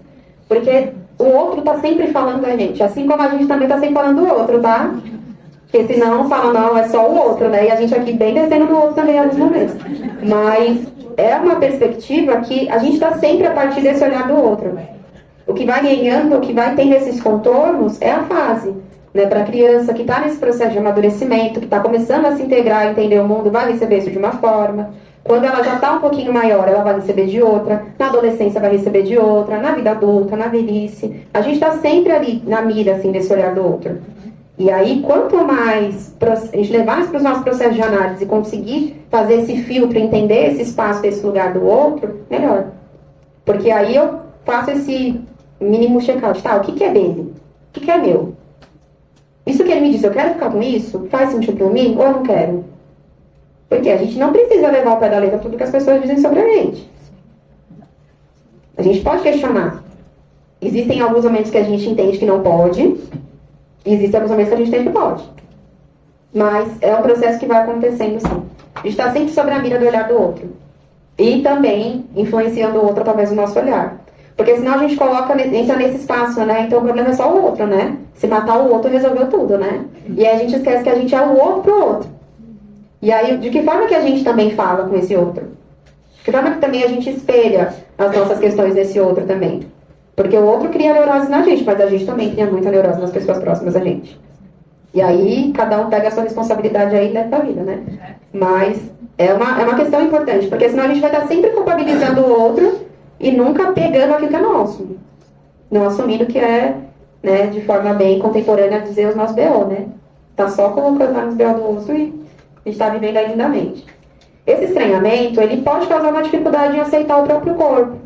Porque o outro está sempre falando da gente, assim como a gente também está sempre falando do outro, tá? Porque senão fala, não, é só o outro, né? E a gente aqui bem descendo no outro também em alguns momentos. Mas é uma perspectiva que a gente está sempre a partir desse olhar do outro. O que vai ganhando, o que vai tendo esses contornos é a fase. Né? Para a criança que está nesse processo de amadurecimento, que está começando a se integrar e entender o mundo, vai receber isso de uma forma. Quando ela já está um pouquinho maior, ela vai receber de outra. Na adolescência vai receber de outra. Na vida adulta, na velhice. A gente está sempre ali na mira, assim, desse olhar do outro. E aí, quanto mais a gente levar isso para os nossos processos de análise e conseguir fazer esse filtro, entender esse espaço desse lugar do outro, melhor. Porque aí eu faço esse mínimo check-out. Tá, o que é dele? O que é meu? Isso que ele me disse, eu quero ficar com isso? Faz sentido para mim ou eu não quero? Porque a gente não precisa levar ao pé da letra tudo que as pessoas dizem sobre a gente. A gente pode questionar. Existem alguns momentos que a gente entende que não pode, e existem alguns momentos que a gente entende que pode. Mas é um processo que vai acontecendo, sim. A gente está sempre sobre a mira do olhar do outro. E também influenciando o outro através do nosso olhar. Porque senão a gente entra nesse espaço, né? Então o problema é só o outro, né? Se matar o outro, resolveu tudo, né? E aí a gente esquece que a gente é o outro pro outro. E aí, de que forma que a gente também fala com esse outro? De que forma que também a gente espelha as nossas questões desse outro também? Porque o outro cria neurose na gente, mas a gente também cria muita neurose nas pessoas próximas a gente. E aí, cada um pega a sua responsabilidade aí e leva pra vida, né? Mas é uma questão importante, porque senão a gente vai estar sempre culpabilizando o outro e nunca pegando aquilo que é nosso. Não assumindo que é, né, de forma bem contemporânea, dizer os nossos BO, né? Tá só colocando lá nos BO do outro e a gente está vivendo aí lindamente. Esse estranhamento, ele pode causar uma dificuldade em aceitar o próprio corpo,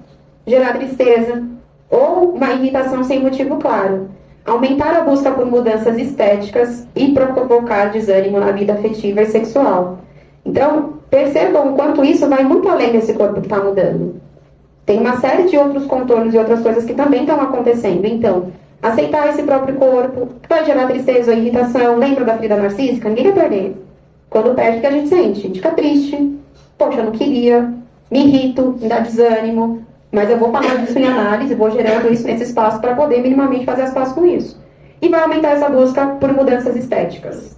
gerar tristeza ou uma irritação sem motivo claro, aumentar a busca por mudanças estéticas e provocar desânimo na vida afetiva e sexual. Então, percebam o quanto isso vai muito além desse corpo que está mudando. Tem uma série de outros contornos e outras coisas que também estão acontecendo. Então, aceitar esse próprio corpo, que vai gerar tristeza ou irritação. Lembra da ferida narcísica? Ninguém quer perder. Quando perde, o que a gente sente? A gente fica triste. Poxa, eu não queria. Me irrito, me dá desânimo. Mas eu vou falar disso em análise, vou gerando isso nesse espaço para poder minimamente fazer as pazes com isso. E vai aumentar essa busca por mudanças estéticas.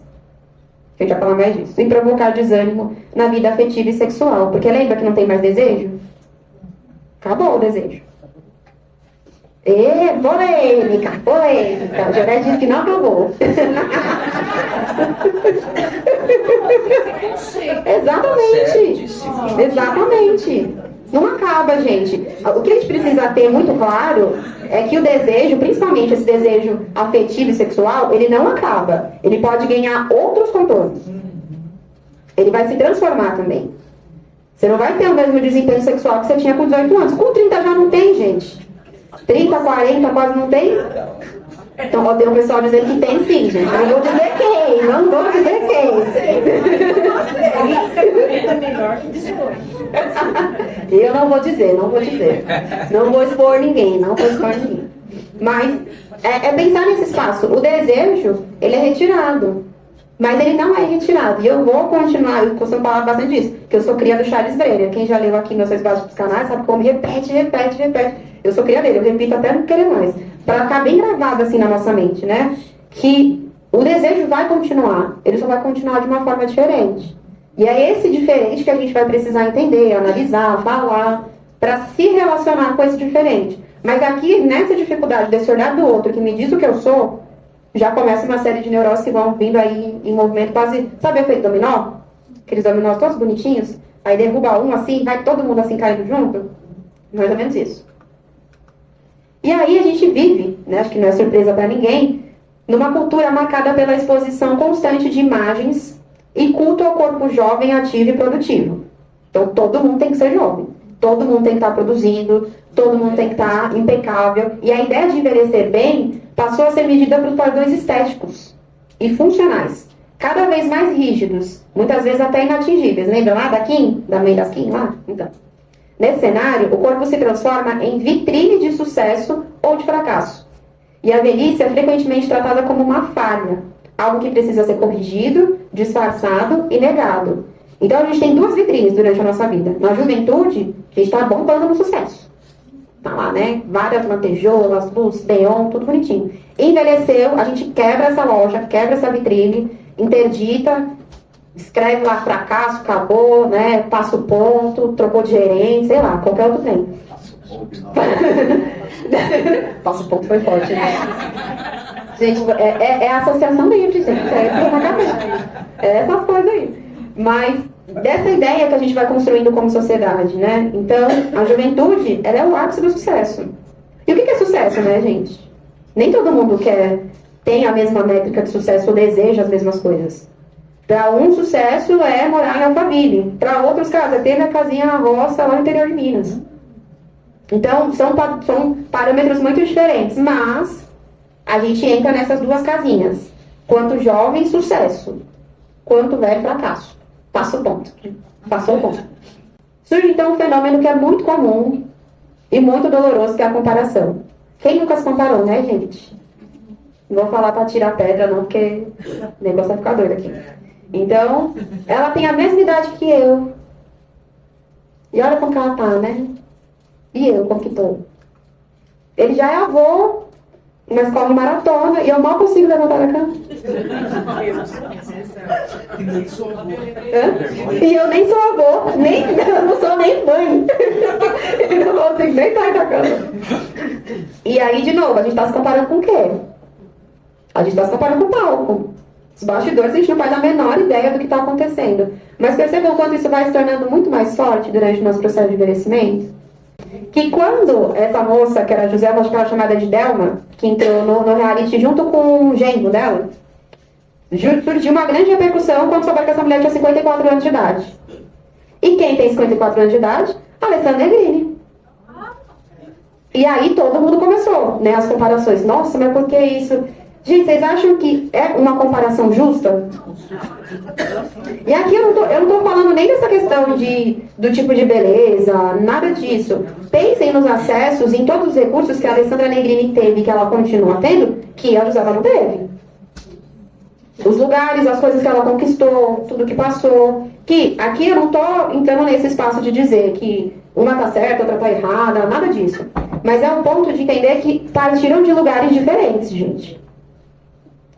A gente vai falar mais disso. E provocar desânimo na vida afetiva e sexual. Porque lembra que não tem mais desejo? Acabou o desejo. Polêmica. O Joré disse que não acabou. Exatamente. Não acaba, gente. O que a gente precisa ter muito claro é que o desejo, principalmente esse desejo afetivo e sexual, ele não acaba. Ele pode ganhar outros contornos. Ele vai se transformar também. Você não vai ter o mesmo desempenho sexual que você tinha com 18 anos. Com 30 já não tem, gente. 30, 40 quase não tem. Então, ó, tem um pessoal dizendo que tem sim, gente. Eu não vou dizer quem. Eu não vou dizer. Não vou expor ninguém. Mas é pensar nesse espaço. O desejo, ele é retirado. Mas ele não é retirado. E eu vou continuar, eu costumo falar bastante disso, que eu sou cria do Charles Brenner. Quem já leu aqui nos seus básicos canais sabe como repete. Eu sou cria dele, eu repito até não querer mais. Para ficar bem gravado assim na nossa mente, né? Que o desejo vai continuar. Ele só vai continuar de uma forma diferente. E é esse diferente que a gente vai precisar entender, analisar, falar, para se relacionar com esse diferente. Mas aqui, nessa dificuldade desse olhar do outro que me diz o que eu sou, já começa uma série de neuroses que vão vindo aí em movimento quase, sabe o efeito dominó? Aqueles dominós todos bonitinhos, aí derruba um assim, vai todo mundo assim caindo junto, mais ou menos isso. E aí a gente vive, né, acho que não é surpresa para ninguém, numa cultura marcada pela exposição constante de imagens e culto ao corpo jovem, ativo e produtivo. Então todo mundo tem que ser jovem, todo mundo tem que estar produzindo, todo mundo tem que estar impecável. E a ideia de envelhecer bem passou a ser medida por padrões estéticos e funcionais, cada vez mais rígidos, muitas vezes até inatingíveis. Lembra lá da Kim? Da mãe das Kim lá? Então, nesse cenário, o corpo se transforma em vitrine de sucesso ou de fracasso. E a velhice é frequentemente tratada como uma falha, algo que precisa ser corrigido, disfarçado e negado. Então a gente tem duas vitrines durante a nossa vida. Na juventude, a gente está bombando no sucesso. Tá lá, né? Várias lantejoulas, luz, neon, tudo bonitinho. Envelheceu, a gente quebra essa loja, quebra essa vitrine, interdita, escreve lá fracasso, acabou, né? Passa o ponto, trocou de gerente, sei lá, qualquer outro trem. Passa o ponto foi forte, né? Gente, é a associação livre, gente. É essas coisas aí. Mas dessa ideia que a gente vai construindo como sociedade, né? Então, a juventude, ela é o ápice do sucesso. E o que é sucesso, né, gente? Nem todo mundo tem a mesma métrica de sucesso ou deseja as mesmas coisas. Para um, sucesso é morar em Alphaville. Para outros, cara, ter a casinha na roça lá no interior de Minas. Então, são parâmetros muito diferentes, mas a gente entra nessas duas casinhas. Quanto jovem, sucesso. Quanto velho, fracasso. Passa o ponto. Passou o ponto. Surge então um fenômeno que é muito comum e muito doloroso, que é a comparação. Quem nunca se comparou, né, gente? Não vou falar para tirar pedra, não, porque o negócio vai ficar doido aqui. Então, ela tem a mesma idade que eu. E olha como que ela tá, né? E eu, como que tô? Ele já é avô, mas corre maratona, e eu mal consigo levantar da cama. E eu nem sou avô, eu não sou nem mãe. Eu não consigo nem sair da cama. E aí, de novo, a gente tá se comparando com o quê? A gente tá se comparando com o palco. Os bastidores, a gente não faz a menor ideia do que está acontecendo. Mas percebam o quanto isso vai se tornando muito mais forte durante o nosso processo de envelhecimento? Que quando essa moça, que era a Joselma, acho que ela chamada de Delma, que entrou no reality junto com o genro dela, surgiu uma grande repercussão quando souberam que essa mulher tinha 54 anos de idade. E quem tem 54 anos de idade? Alessandra Negrini. E aí todo mundo começou, né, as comparações. Nossa, mas por que isso? Gente, vocês acham que é uma comparação justa? E aqui eu não tô falando nem dessa questão do tipo de beleza, nada disso. Pensem nos acessos, em todos os recursos que a Alessandra Negrini teve, que ela continua tendo, que a Joselma não teve. Os lugares, as coisas que ela conquistou, tudo que passou. Que aqui eu não tô entrando nesse espaço de dizer que uma tá certa, outra tá errada, nada disso. Mas é um ponto de entender que partiram de lugares diferentes, gente.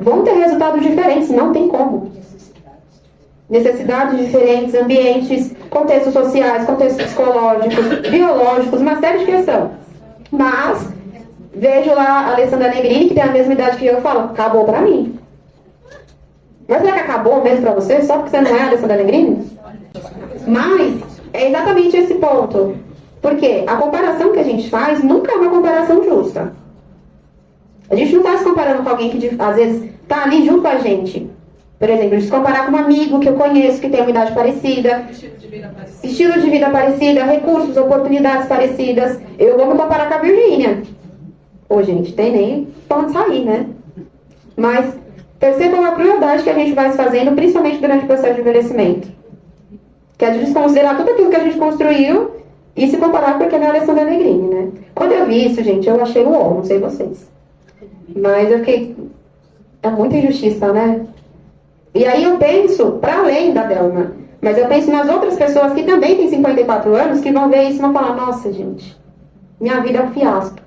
Vão ter resultados diferentes, não tem como. Necessidades diferentes, ambientes, contextos sociais, contextos psicológicos, biológicos, uma série de questões. Mas, vejo lá a Alessandra Negrini, que tem a mesma idade que eu, falo, acabou pra mim. Mas será que acabou mesmo pra você, só porque você não é a Alessandra Negrini? Mas, é exatamente esse ponto. Porque a comparação que a gente faz nunca é uma comparação justa. A gente não está se comparando com alguém que, às vezes, está ali junto com a gente. Por exemplo, se comparar com um amigo que eu conheço, que tem uma idade parecida, estilo de vida parecido, recursos, oportunidades parecidas. Eu vou me comparar com a Virgínia. Ô, gente, tem nem pra onde sair, né? Mas percebam a crueldade que a gente vai se fazendo, principalmente durante o processo de envelhecimento. Que é de desconsiderar tudo aquilo que a gente construiu e se comparar com aquele Alessandra Negrini, né? Quando eu vi isso, gente, eu achei uó, não sei vocês. Mas eu fiquei... É muita injustiça, né? E aí eu penso, para além da Delma, mas eu penso nas outras pessoas que também têm 54 anos, que vão ver isso e vão falar, nossa, gente, minha vida é um fiasco.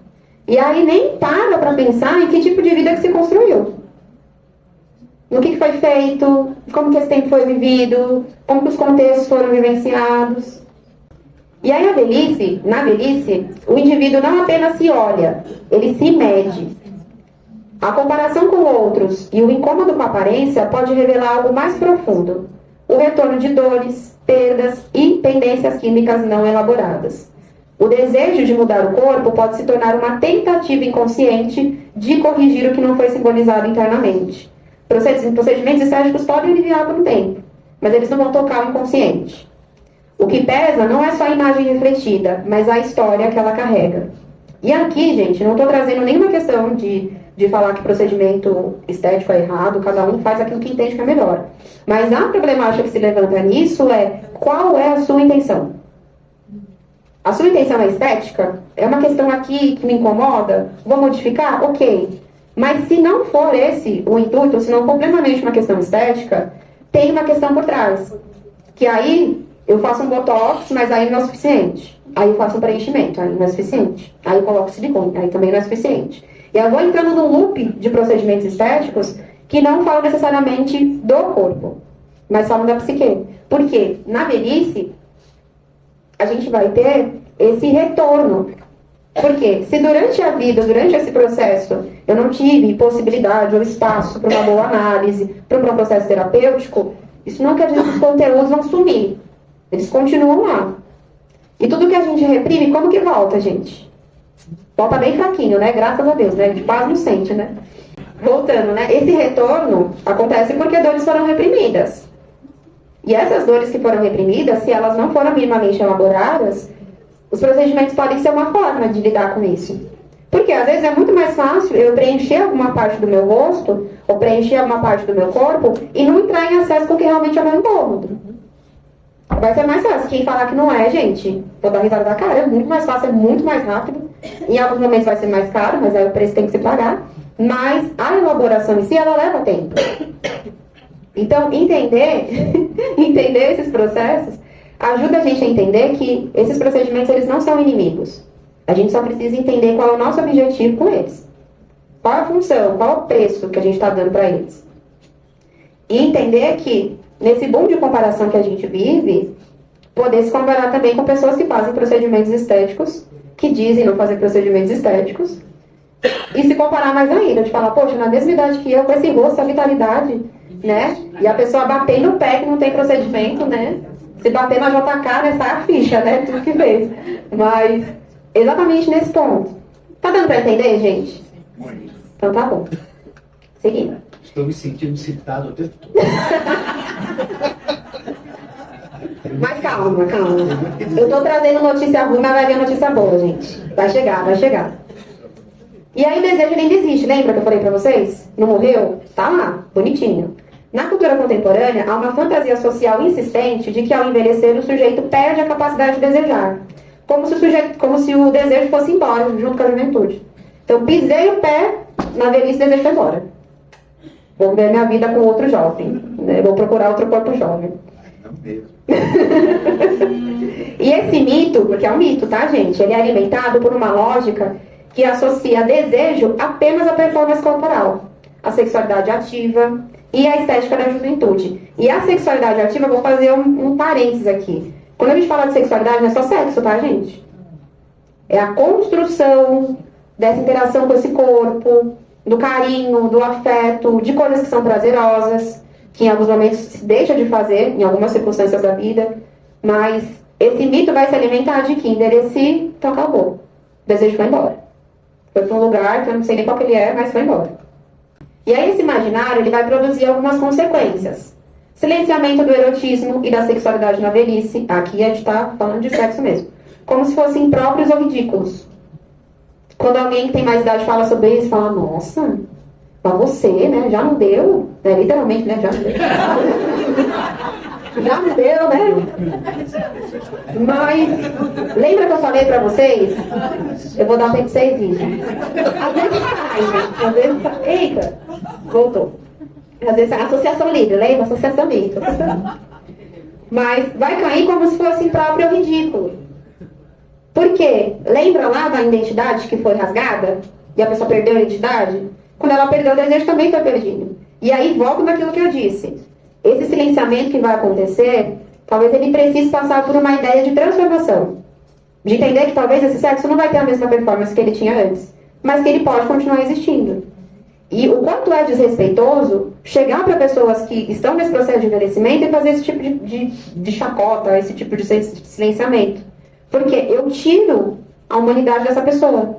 E aí nem para pensar em que tipo de vida que se construiu. No que foi feito, como que esse tempo foi vivido, como que os contextos foram vivenciados. E aí na velhice, o indivíduo não apenas se olha, ele se mede. A comparação com outros e o incômodo com a aparência pode revelar algo mais profundo. O retorno de dores, perdas e pendências químicas não elaboradas. O desejo de mudar o corpo pode se tornar uma tentativa inconsciente de corrigir o que não foi simbolizado internamente. Procedimentos estéticos podem aliviar por um tempo, mas eles não vão tocar o inconsciente. O que pesa não é só a imagem refletida, mas a história que ela carrega. E aqui, gente, não estou trazendo nenhuma questão de falar que procedimento estético é errado, cada um faz aquilo que entende que é melhor. Mas a problemática que se levanta nisso é qual é a sua intenção? A sua intenção é estética? É uma questão aqui que me incomoda? Vou modificar? Ok. Mas se não for esse o intuito, se não for plenamente uma questão estética, tem uma questão por trás. Que aí eu faço um botox, mas aí não é o suficiente. Aí eu faço um preenchimento, aí não é suficiente. Aí eu coloco silicone, aí também não é suficiente. E eu vou entrando num loop de procedimentos estéticos que não falam necessariamente do corpo, mas falam da psique. Porque na velhice, a gente vai ter esse retorno. Porque se durante a vida, durante esse processo, eu não tive possibilidade ou espaço para uma boa análise, para um processo terapêutico, isso não quer dizer que os conteúdos vão sumir. Eles continuam lá. E tudo que a gente reprime, como que volta, gente? Volta bem fraquinho, né? Graças a Deus, né? A gente quase não sente, né? Voltando, né? Esse retorno acontece porque dores foram reprimidas. E essas dores que foram reprimidas, se elas não foram minimamente elaboradas, os procedimentos podem ser uma forma de lidar com isso. Porque às vezes é muito mais fácil eu preencher alguma parte do meu rosto, ou preencher alguma parte do meu corpo, e não entrar em acesso com o que realmente é o meu incômodo. Vai ser mais fácil. Quem falar que não é, gente, vou dar risada da cara. É muito mais fácil, é muito mais rápido. Em alguns momentos vai ser mais caro, mas aí o preço tem que se pagar. Mas a elaboração em si, ela leva tempo. Então, entender esses processos ajuda a gente a entender que esses procedimentos, eles não são inimigos. A gente só precisa entender qual é o nosso objetivo com eles. Qual a função, qual o preço que a gente está dando para eles. E entender que, nesse boom de comparação que a gente vive, poder se comparar também com pessoas que fazem procedimentos estéticos, que dizem não fazer procedimentos estéticos, e se comparar mais ainda, de falar, poxa, na mesma idade que eu, com esse rosto, essa vitalidade, né? E a pessoa bater no pé que não tem procedimento, né? Se bater na JK, né, sai a ficha, né? Tudo que fez. Mas, exatamente nesse ponto. Tá dando pra entender, gente? Muito. Então tá bom. Seguindo. Estou me sentindo citado o tempo todo. Mas calma, calma. Eu tô trazendo notícia ruim, mas vai vir notícia boa, gente. Vai chegar, vai chegar. E aí o desejo ainda existe, lembra que eu falei pra vocês? Não morreu? Tá lá, bonitinho. Na cultura contemporânea, há uma fantasia social insistente de que ao envelhecer o sujeito perde a capacidade de desejar. Como se o desejo fosse embora, junto com a juventude. Então, pisei o pé, na velhice o desejo foi embora. Vou ver minha vida com outro jovem. Né? Vou procurar outro corpo jovem. Não mesmo. E esse mito, porque é um mito, tá, gente? Ele é alimentado por uma lógica que associa desejo apenas à performance corporal, à sexualidade ativa e à estética da juventude. E a sexualidade ativa, eu vou fazer um parênteses aqui. Quando a gente fala de sexualidade, não é só sexo, tá, gente? É a construção dessa interação com esse corpo, do carinho, do afeto, de coisas que são prazerosas, que em alguns momentos se deixa de fazer, em algumas circunstâncias da vida, mas esse mito vai se alimentar de que endelheci, então acabou. O desejo foi embora. Foi para um lugar que eu não sei nem qual que ele é, mas foi embora. E aí esse imaginário, ele vai produzir algumas consequências. Silenciamento do erotismo e da sexualidade na velhice. Aqui a gente está falando de sexo mesmo. Como se fossem impróprios ou ridículos. Quando alguém que tem mais idade fala sobre isso, fala, nossa, mas você, né, já não deu, né, literalmente, né, já não deu. Já não deu, né? Mas, lembra que eu falei pra vocês? Eu vou dar um tempo pra vocês irem. Às vezes sai, gente, às vezes sai. Eita, voltou. Às vezes sai. Associação livre, lembra? Associação livre. Mas vai cair como se fosse impróprio ou ridículo. Por quê? Lembra lá da identidade que foi rasgada? E a pessoa perdeu a identidade? Quando ela perdeu o desejo, também foi perdido. E aí, volta naquilo que eu disse. Esse silenciamento que vai acontecer, talvez ele precise passar por uma ideia de transformação. De entender que talvez esse sexo não vai ter a mesma performance que ele tinha antes. Mas que ele pode continuar existindo. E o quanto é desrespeitoso chegar para pessoas que estão nesse processo de envelhecimento e fazer esse tipo de chacota, esse tipo de silenciamento. Porque eu tiro a humanidade dessa pessoa.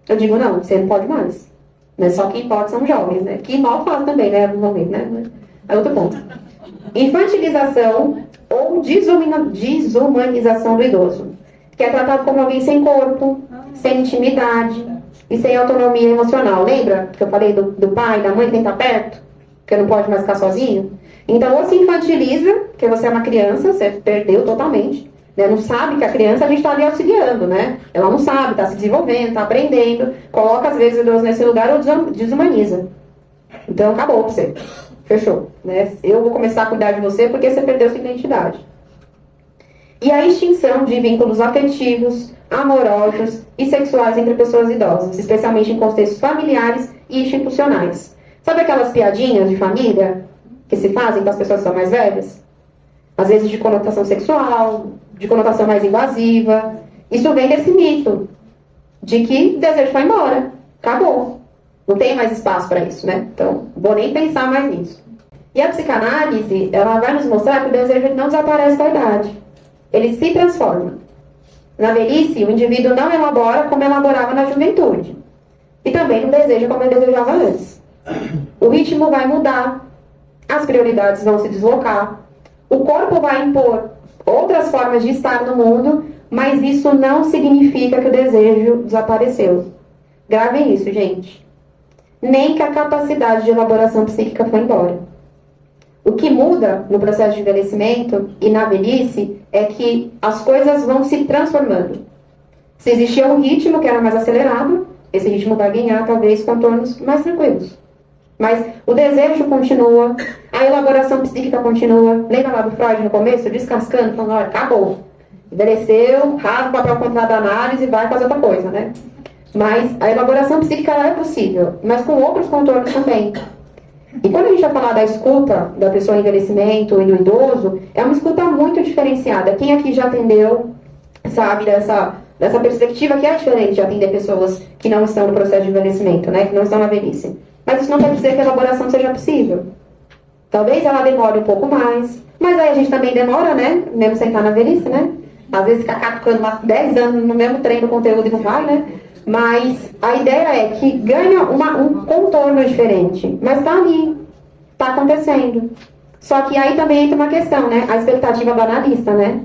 Eu digo, não, você não pode mais. Mas só quem pode são jovens, né? Que mal faz também, né? No momento, né? É outro ponto. Infantilização ou desumanização do idoso. Que é tratado como alguém sem corpo, sem intimidade e sem autonomia emocional. Lembra que eu falei do pai, da mãe que tem que estar perto? Que não pode mais ficar sozinho? Então, ou se infantiliza, porque você é uma criança, você perdeu totalmente. Né? Não sabe que a criança a gente está ali auxiliando, né? Ela não sabe, está se desenvolvendo, está aprendendo. Coloca, às vezes, o idoso nesse lugar ou desumaniza. Então, acabou pra você. Fechou. Né? Eu vou começar a cuidar de você porque você perdeu sua identidade. E a extinção de vínculos afetivos, amorosos e sexuais entre pessoas idosas, especialmente em contextos familiares e institucionais. Sabe aquelas piadinhas de família que se fazem com as pessoas que são mais velhas? Às vezes de conotação sexual, de conotação mais invasiva. Isso vem desse mito de que o desejo foi embora, acabou. Não tem mais espaço para isso, né? Então, vou nem pensar mais nisso. E a psicanálise, ela vai nos mostrar que o desejo não desaparece com a idade. Ele se transforma. Na velhice, o indivíduo não elabora como elaborava na juventude. E também não deseja como ele desejava antes. O ritmo vai mudar, as prioridades vão se deslocar, o corpo vai impor outras formas de estar no mundo, mas isso não significa que o desejo desapareceu. Gravem isso, gente. Nem que a capacidade de elaboração psíquica foi embora. O que muda no processo de envelhecimento e na velhice é que as coisas vão se transformando. Se existia um ritmo que era mais acelerado, esse ritmo vai ganhar, talvez, contornos mais tranquilos. Mas o desejo continua, a elaboração psíquica continua. Lembra lá do Freud no começo, descascando, falando, olha, acabou. Envelheceu, rasga o papel contrário da análise e vai fazer outra coisa, né? Mas a elaboração psíquica ela é possível, mas com outros contornos também. E quando a gente vai falar da escuta da pessoa em envelhecimento e do idoso, é uma escuta muito diferenciada. Quem aqui já atendeu, sabe, dessa perspectiva que é diferente de atender pessoas que não estão no processo de envelhecimento, né? Que não estão na velhice. Mas isso não quer dizer que a elaboração seja possível. Talvez ela demore um pouco mais, mas aí a gente também demora, né? Mesmo sem estar na velhice, né? Às vezes fica catucando 10 anos no mesmo trem do conteúdo e não vai, né? Mas a ideia é que ganha um contorno diferente. Mas tá ali, tá acontecendo. Só que aí também entra uma questão, né? A expectativa do analista, né?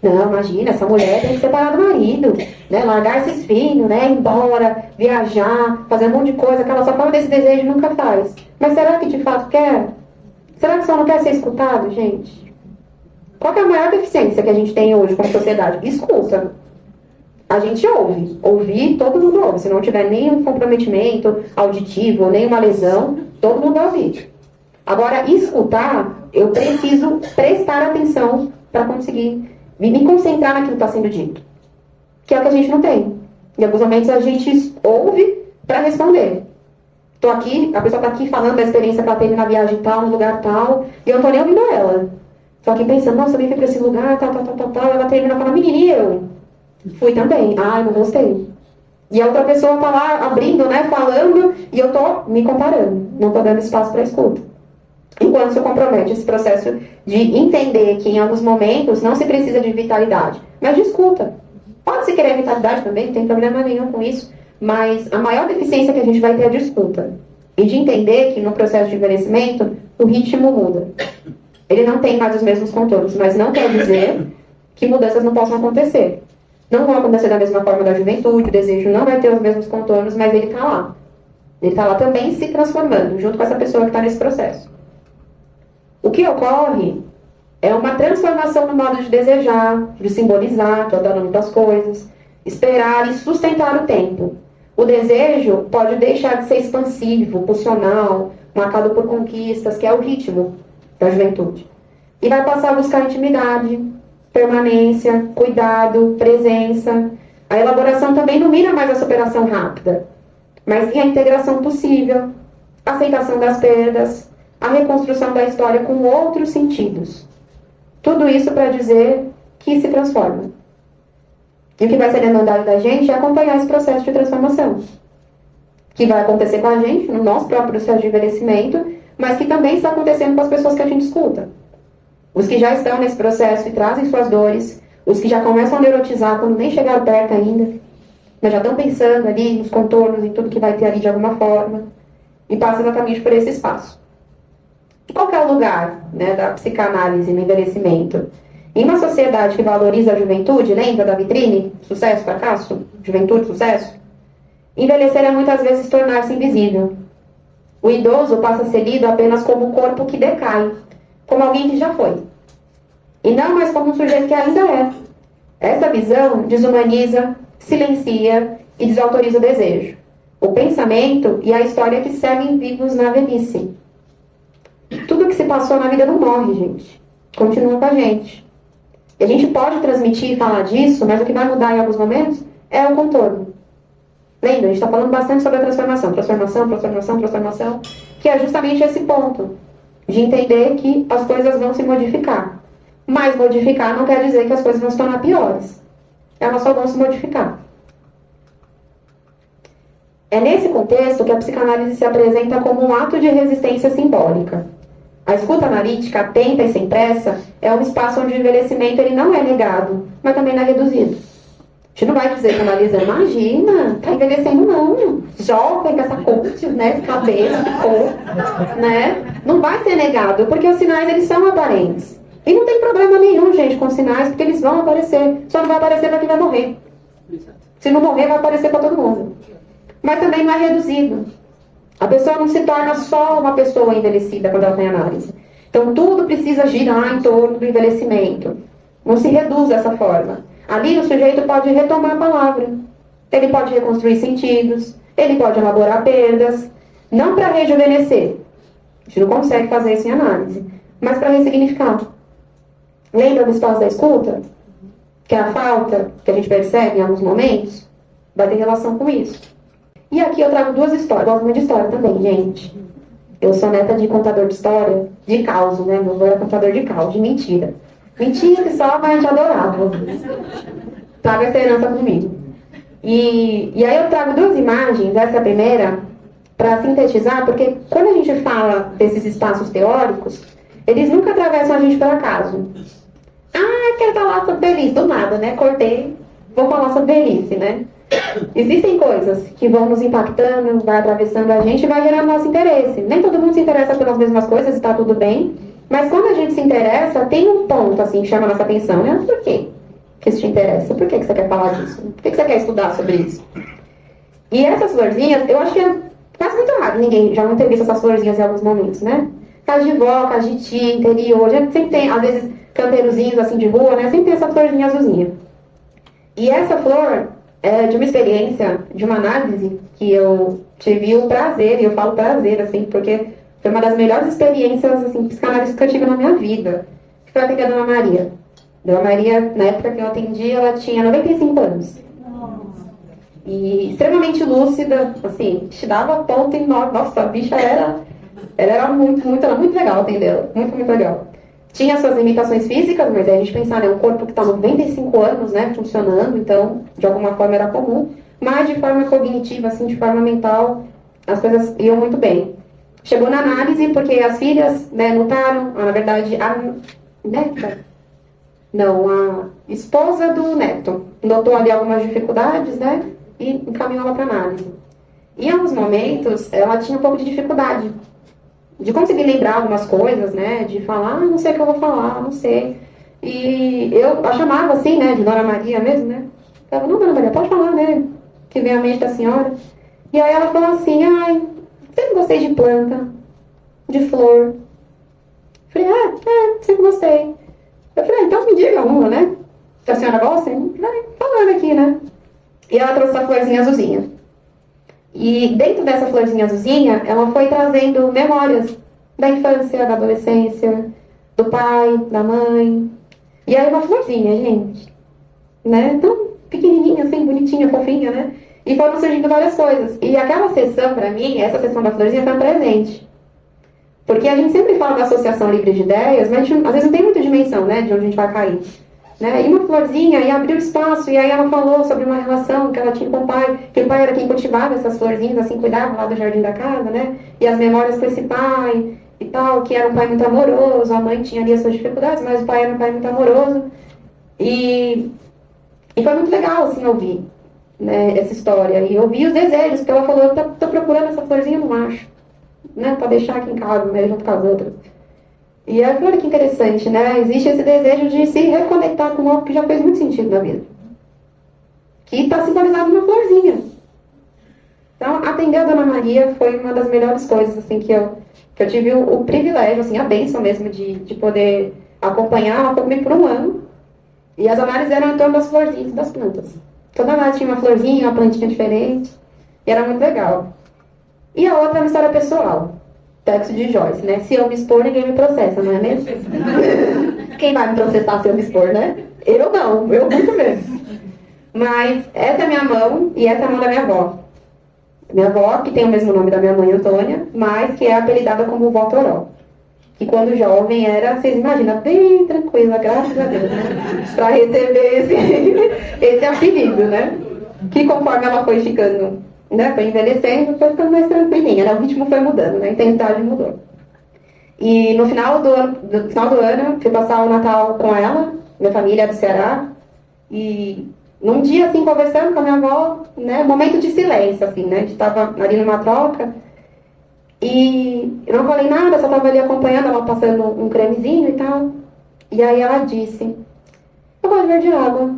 Não, imagina, essa mulher tem que separar do marido, né? Largar esses filhos, né? Ir embora, viajar, fazer um monte de coisa que ela só fala desse desejo e nunca faz. Mas será que de fato quer? Será que só não quer ser escutado, gente? Qual que é a maior deficiência que a gente tem hoje como sociedade? Escuta. A gente ouve. Ouvir, todo mundo ouve. Se não tiver nenhum comprometimento auditivo, nenhuma lesão, todo mundo vai ouvir. Agora, escutar, eu preciso prestar atenção para conseguir me concentrar naquilo que está sendo dito. Que é o que a gente não tem. Em alguns momentos a gente ouve para responder. Tô aqui, a pessoa está aqui falando da experiência que ela teve na viagem tal, no lugar tal, e eu não tô nem ouvindo ela. Tô aqui pensando, nossa, eu vim para esse lugar, tal, ela termina falando, menina, eu fui também. Ai, não gostei. E a outra pessoa tá lá abrindo, né, falando, e eu tô me comparando. Não tô dando espaço para escuta. Enquanto se compromete esse processo de entender que em alguns momentos não se precisa de vitalidade, mas de escuta. Pode-se querer vitalidade também, não tem problema nenhum com isso, mas a maior deficiência que a gente vai ter é de escuta. E de entender que no processo de envelhecimento, o ritmo muda. Ele não tem mais os mesmos contornos, mas não quer dizer que mudanças não possam acontecer. Não vão acontecer da mesma forma da juventude, o desejo não vai ter os mesmos contornos, mas ele está lá. Ele está lá também se transformando, junto com essa pessoa que está nesse processo. O que ocorre é uma transformação no modo de desejar, de simbolizar, estou dando muitas coisas, esperar e sustentar o tempo. O desejo pode deixar de ser expansivo, pulsional, marcado por conquistas, que é o ritmo da juventude. E vai passar a buscar intimidade, permanência, cuidado, presença. A elaboração também não mira mais a superação rápida, mas sim a integração possível, a aceitação das perdas, a reconstrução da história com outros sentidos. Tudo isso para dizer que se transforma. E o que vai ser demandado da gente é acompanhar esse processo de transformação. que vai acontecer com a gente, no nosso próprio processo de envelhecimento, mas que também está acontecendo com as pessoas que a gente escuta. Os que já estão nesse processo e trazem suas dores, os que já começam a neurotizar quando nem chegaram perto ainda, mas já estão pensando ali nos contornos, em tudo que vai ter ali de alguma forma, e passam exatamente por esse espaço. Qual que é o lugar, né, da psicanálise no envelhecimento? Em uma sociedade que valoriza a juventude, lembra da vitrine? Sucesso, fracasso? Juventude, sucesso? Envelhecer é muitas vezes tornar-se invisível. O idoso passa a ser lido apenas como um corpo que decai, como alguém que já foi. E não mais como um sujeito que ainda é. Essa visão desumaniza, silencia e desautoriza o desejo, o pensamento e a história que seguem vivos na velhice. Tudo que se passou na vida não morre, gente. Continua com a gente. E a gente pode transmitir e falar disso, mas o que vai mudar em alguns momentos é o contorno. Lembra? A gente está falando bastante sobre a transformação. Transformação, que é justamente esse ponto de entender que as coisas vão se modificar. Mas modificar não quer dizer que as coisas vão se tornar piores. Elas só vão se modificar. É nesse contexto que a psicanálise se apresenta como um ato de resistência simbólica. A escuta analítica, atenta e sem pressa, é um espaço onde o envelhecimento ele não é negado, mas também não é reduzido. A gente não vai dizer que analisa, imagina, tá envelhecendo não, jovem com essa coxa, né, esse cabelo, esse corpo, né? Não vai ser negado, porque os sinais eles são aparentes. E não tem problema nenhum, gente, com sinais, porque eles vão aparecer. Só não vai aparecer para quem vai morrer. Se não morrer, vai aparecer para todo mundo. Mas também não é reduzido. A pessoa não se torna só uma pessoa envelhecida quando ela tem análise. Então, tudo precisa girar em torno do envelhecimento. Não se reduz dessa forma. Ali, o sujeito pode retomar a palavra. Ele pode reconstruir sentidos. Ele pode elaborar perdas. Não para rejuvenescer. A gente não consegue fazer isso em análise. Mas para ressignificar. Lembra do espaço da escuta? Que é a falta que a gente percebe em alguns momentos vai ter relação com isso. E aqui eu trago duas histórias. Gosto muito de história também, gente. Eu sou neta de contador de história, de caos, né? Meu avô era contador de caos, de mentira. Mentira que só a gente adorava. Trago essa herança comigo. E aí eu trago duas imagens, essa é a primeira, para sintetizar, porque quando a gente fala desses espaços teóricos, eles nunca atravessam a gente por acaso. Ah, quero falar sobre velhice, do nada, né? Cortei, vou falar sobre velhice, né? Existem coisas que vão nos impactando, vai atravessando a gente e vai gerando nosso interesse. Nem todo mundo se interessa pelas mesmas coisas, está tudo bem. Mas quando a gente se interessa, tem um ponto assim que chama a nossa atenção, né? Por quê que isso te interessa? Por que você quer falar disso? Por que você quer estudar sobre isso? E essas florzinhas, eu acho que é quase muito raro. Ninguém já não tem visto essas florzinhas em alguns momentos, né? Casa de vó, casa de tia, interior, a gente sempre tem, às vezes, canteirozinhos assim de rua, né? Sempre tem essa florzinha azulzinha. E essa flor é de uma experiência, de uma análise que eu tive o prazer, e eu falo prazer, assim, porque foi uma das melhores experiências, assim, psicanalísticas que eu tive na minha vida, que foi atender a Dona Maria. Dona Maria, na época que eu atendi, ela tinha 95 anos. E extremamente lúcida, assim, te dava ponto e nossa, a bicha ela era muito legal atendê-la, muito legal. Tinha suas limitações físicas, mas aí a gente pensar, né, um corpo que está 95 anos, né, funcionando, então, de alguma forma era comum, mas de forma cognitiva, assim, de forma mental, as coisas iam muito bem. Chegou na análise porque as filhas, né, notaram, na verdade, a neta, não, a esposa do neto, notou ali algumas dificuldades, né, e encaminhou ela para análise. Em alguns momentos, ela tinha um pouco de dificuldade de conseguir lembrar algumas coisas, né, de falar, não sei o que eu vou falar, não sei. E eu a chamava assim, né, de Dona Maria mesmo, né. Falava, não, Dona Maria, pode falar, né, que vem à mente da senhora. E aí ela falou assim, ai, sempre gostei de planta, de flor. Falei, sempre gostei. Eu falei, então me diga uma, né, que a senhora gosta? Vai falando aqui, né. E ela trouxe essa florzinha azulzinha. E dentro dessa florzinha azulzinha, ela foi trazendo memórias da infância, da adolescência, do pai, da mãe. E aí uma florzinha, gente, né, tão pequenininha, assim, bonitinha, fofinha, né. E foram surgindo várias coisas. E aquela sessão, pra mim, essa sessão da florzinha foi um presente. Porque a gente sempre fala da associação livre de ideias, mas a gente, às vezes não tem muita dimensão, né, de onde a gente vai cair. né? E uma florzinha, e abriu espaço, e aí ela falou sobre uma relação que ela tinha com o pai, que o pai era quem cultivava essas florzinhas, assim, cuidava lá do jardim da casa, né? E as memórias com esse pai e tal, que era um pai muito amoroso, a mãe tinha ali as suas dificuldades, mas o pai era um pai muito amoroso. E foi muito legal, assim, ouvir, né, essa história. E ouvir os desejos, porque ela falou, eu tô procurando essa florzinha, não acho, né? Pra deixar aqui em casa, né, junto com as outras. E aí, olha que interessante, né? Existe esse desejo de se reconectar com algo que já fez muito sentido na vida. Que está simbolizado numa florzinha. Então, atender a Dona Maria foi uma das melhores coisas, assim, que eu tive o privilégio, assim, a bênção mesmo de poder acompanhar. Ela foi comigo por um ano. E as análises eram em torno das florzinhas e das plantas. Toda análise tinha uma florzinha, uma plantinha diferente. E era muito legal. E a outra é uma história pessoal. Texto de Joyce, né? Se eu me expor, ninguém me processa, não é mesmo? Quem vai me processar se eu me expor, né? Eu não, eu muito mesmo. Mas essa é a minha mão e essa é a mão da minha avó. Minha avó, que tem o mesmo nome da minha mãe, Antônia, mas que é apelidada como Vó Toró. Que quando jovem era, vocês imaginam, bem tranquila, graças a Deus, né? Pra receber esse apelido, né? Que conforme ela foi ficando, né, foi envelhecendo, foi ficando mais tranquilinha, né? O ritmo foi mudando, né? A intensidade mudou. E no final do ano, fui passar o Natal com ela, minha família é do Ceará, e num dia, assim, conversando com a minha avó, né, momento de silêncio, assim, né? A gente tava ali numa troca, e eu não falei nada, só tava ali acompanhando, ela passando um cremezinho e tal. E aí ela disse, eu gosto de verde água.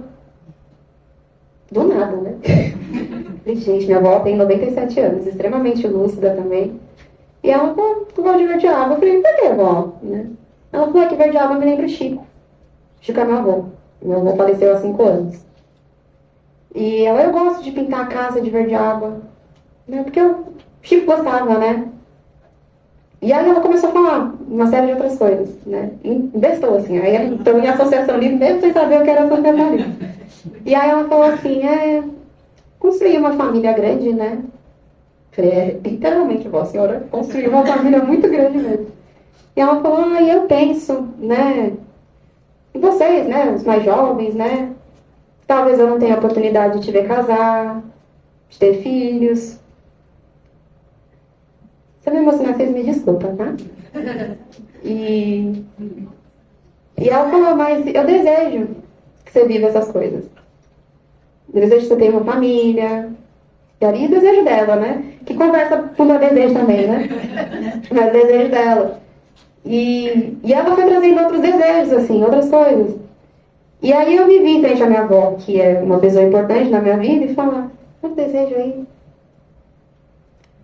Do nada, né? Gente, minha avó tem 97 anos, extremamente lúcida também. E ela falou, tu gosta de verde água? Eu falei, por que, vó? Né? Ela falou, que verde água me lembra o Chico. Chico é meu avô. Meu avô faleceu há 5 anos. E ela, eu gosto de pintar a casa de verde água. Né? Porque o Chico gostava, né? E aí ela começou a falar uma série de outras coisas, né? Investou, assim. Aí ela entrou em associação livre, mesmo sem saber o que era associação livre. E aí ela falou assim, construir uma família grande, né? Falei, literalmente, vó, a senhora construiu uma família muito grande mesmo. E ela falou, eu penso, né? Em vocês, né? Os mais jovens, né? Talvez eu não tenha a oportunidade de te ver casar, de ter filhos. Se eu me emocionar, vocês me desculpam, tá? E ela falou, mas eu desejo que você viva essas coisas. Eu desejo que você tenha uma família. E ali o desejo dela, né? Que conversa com o meu desejo também, né? Mas o desejo dela. E ela foi trazendo outros desejos, assim, outras coisas. E aí eu me vi frente à minha avó, que é uma pessoa importante na minha vida, e falar, meu desejo aí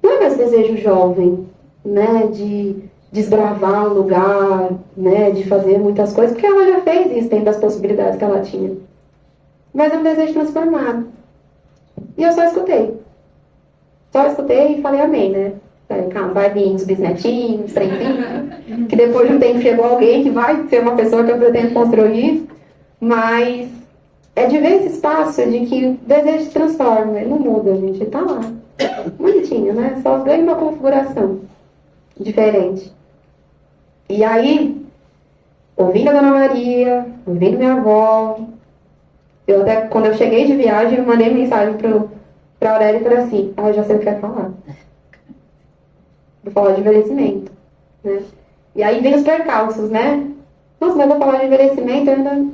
não é mais desejo jovem, né, de desbravar um lugar, né, de fazer muitas coisas, porque ela já fez isso dentro das possibilidades que ela tinha. Mas é um desejo transformado. E eu só escutei. Só escutei e falei amém, né? Falei, calma, vai vir os bisnetinhos, trenzinho, que depois de um tempo chegou alguém que vai ser uma pessoa que eu pretendo construir isso, mas é de ver esse espaço de que o desejo se transforma, ele não muda, gente, ele tá lá. Bonitinho, né? Só ganha uma configuração diferente. E aí, ouvindo a Dona Maria, ouvindo minha avó, eu até, quando eu cheguei de viagem, eu mandei mensagem pra Aurélia e falei assim, eu já sei o que vai falar. Vou falar de envelhecimento, né? E aí vem os percalços, né? Nossa, mas eu vou falar de envelhecimento, eu ainda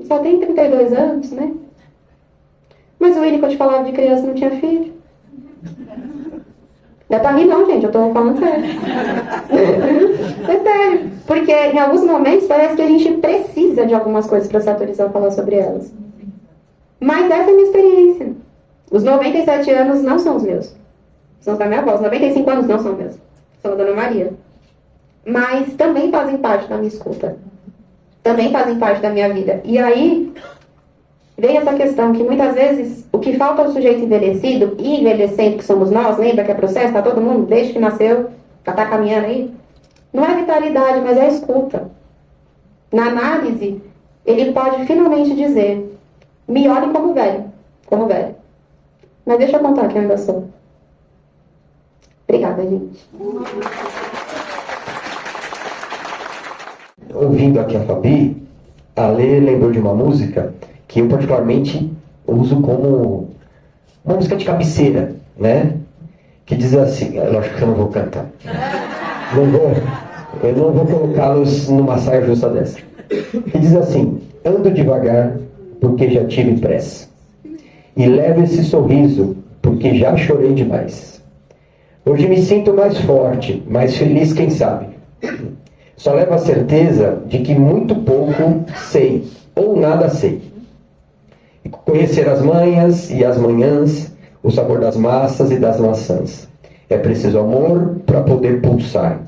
só tenho 32 anos, né? Mas o Willi, quando eu te falava de criança, não tinha filho. Não é pra rir não, gente, eu tô falando sério. É sério. Porque em alguns momentos parece que a gente precisa de algumas coisas pra se autorizar a falar sobre elas. Mas essa é a minha experiência. Os 97 anos não são os meus. São os da minha avó. Os 95 anos não são meus. São da Dona Maria. Mas também fazem parte da minha escuta. Também fazem parte da minha vida. E aí vem essa questão que muitas vezes o que falta ao sujeito envelhecido e envelhecendo, que somos nós, lembra que é processo, tá todo mundo, desde que nasceu, já tá caminhando aí, não é vitalidade, mas é a escuta. Na análise, ele pode finalmente dizer, me olhem como velho. Mas deixa eu contar que eu ainda sou. Obrigada, gente. Ouvindo aqui a Fabi, a Lê lembrou de uma música que eu particularmente uso como uma música de cabeceira, né? Que diz assim, lógico que eu não vou cantar. Eu não vou colocá-los numa saia justa dessa. Que diz assim: ando devagar porque já tive pressa. E levo esse sorriso porque já chorei demais. Hoje me sinto mais forte, mais feliz, quem sabe. Só levo a certeza de que muito pouco sei, ou nada sei. Conhecer as manhas e as manhãs, o sabor das massas e das maçãs. É preciso amor para poder pulsar.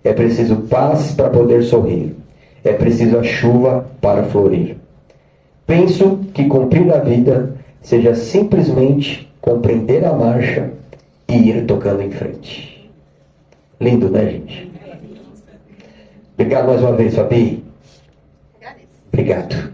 É preciso paz para poder sorrir. É preciso a chuva para florir. Penso que cumprir a vida seja simplesmente compreender a marcha e ir tocando em frente. Lindo, né, gente? Obrigado mais uma vez, Fabi. Obrigado.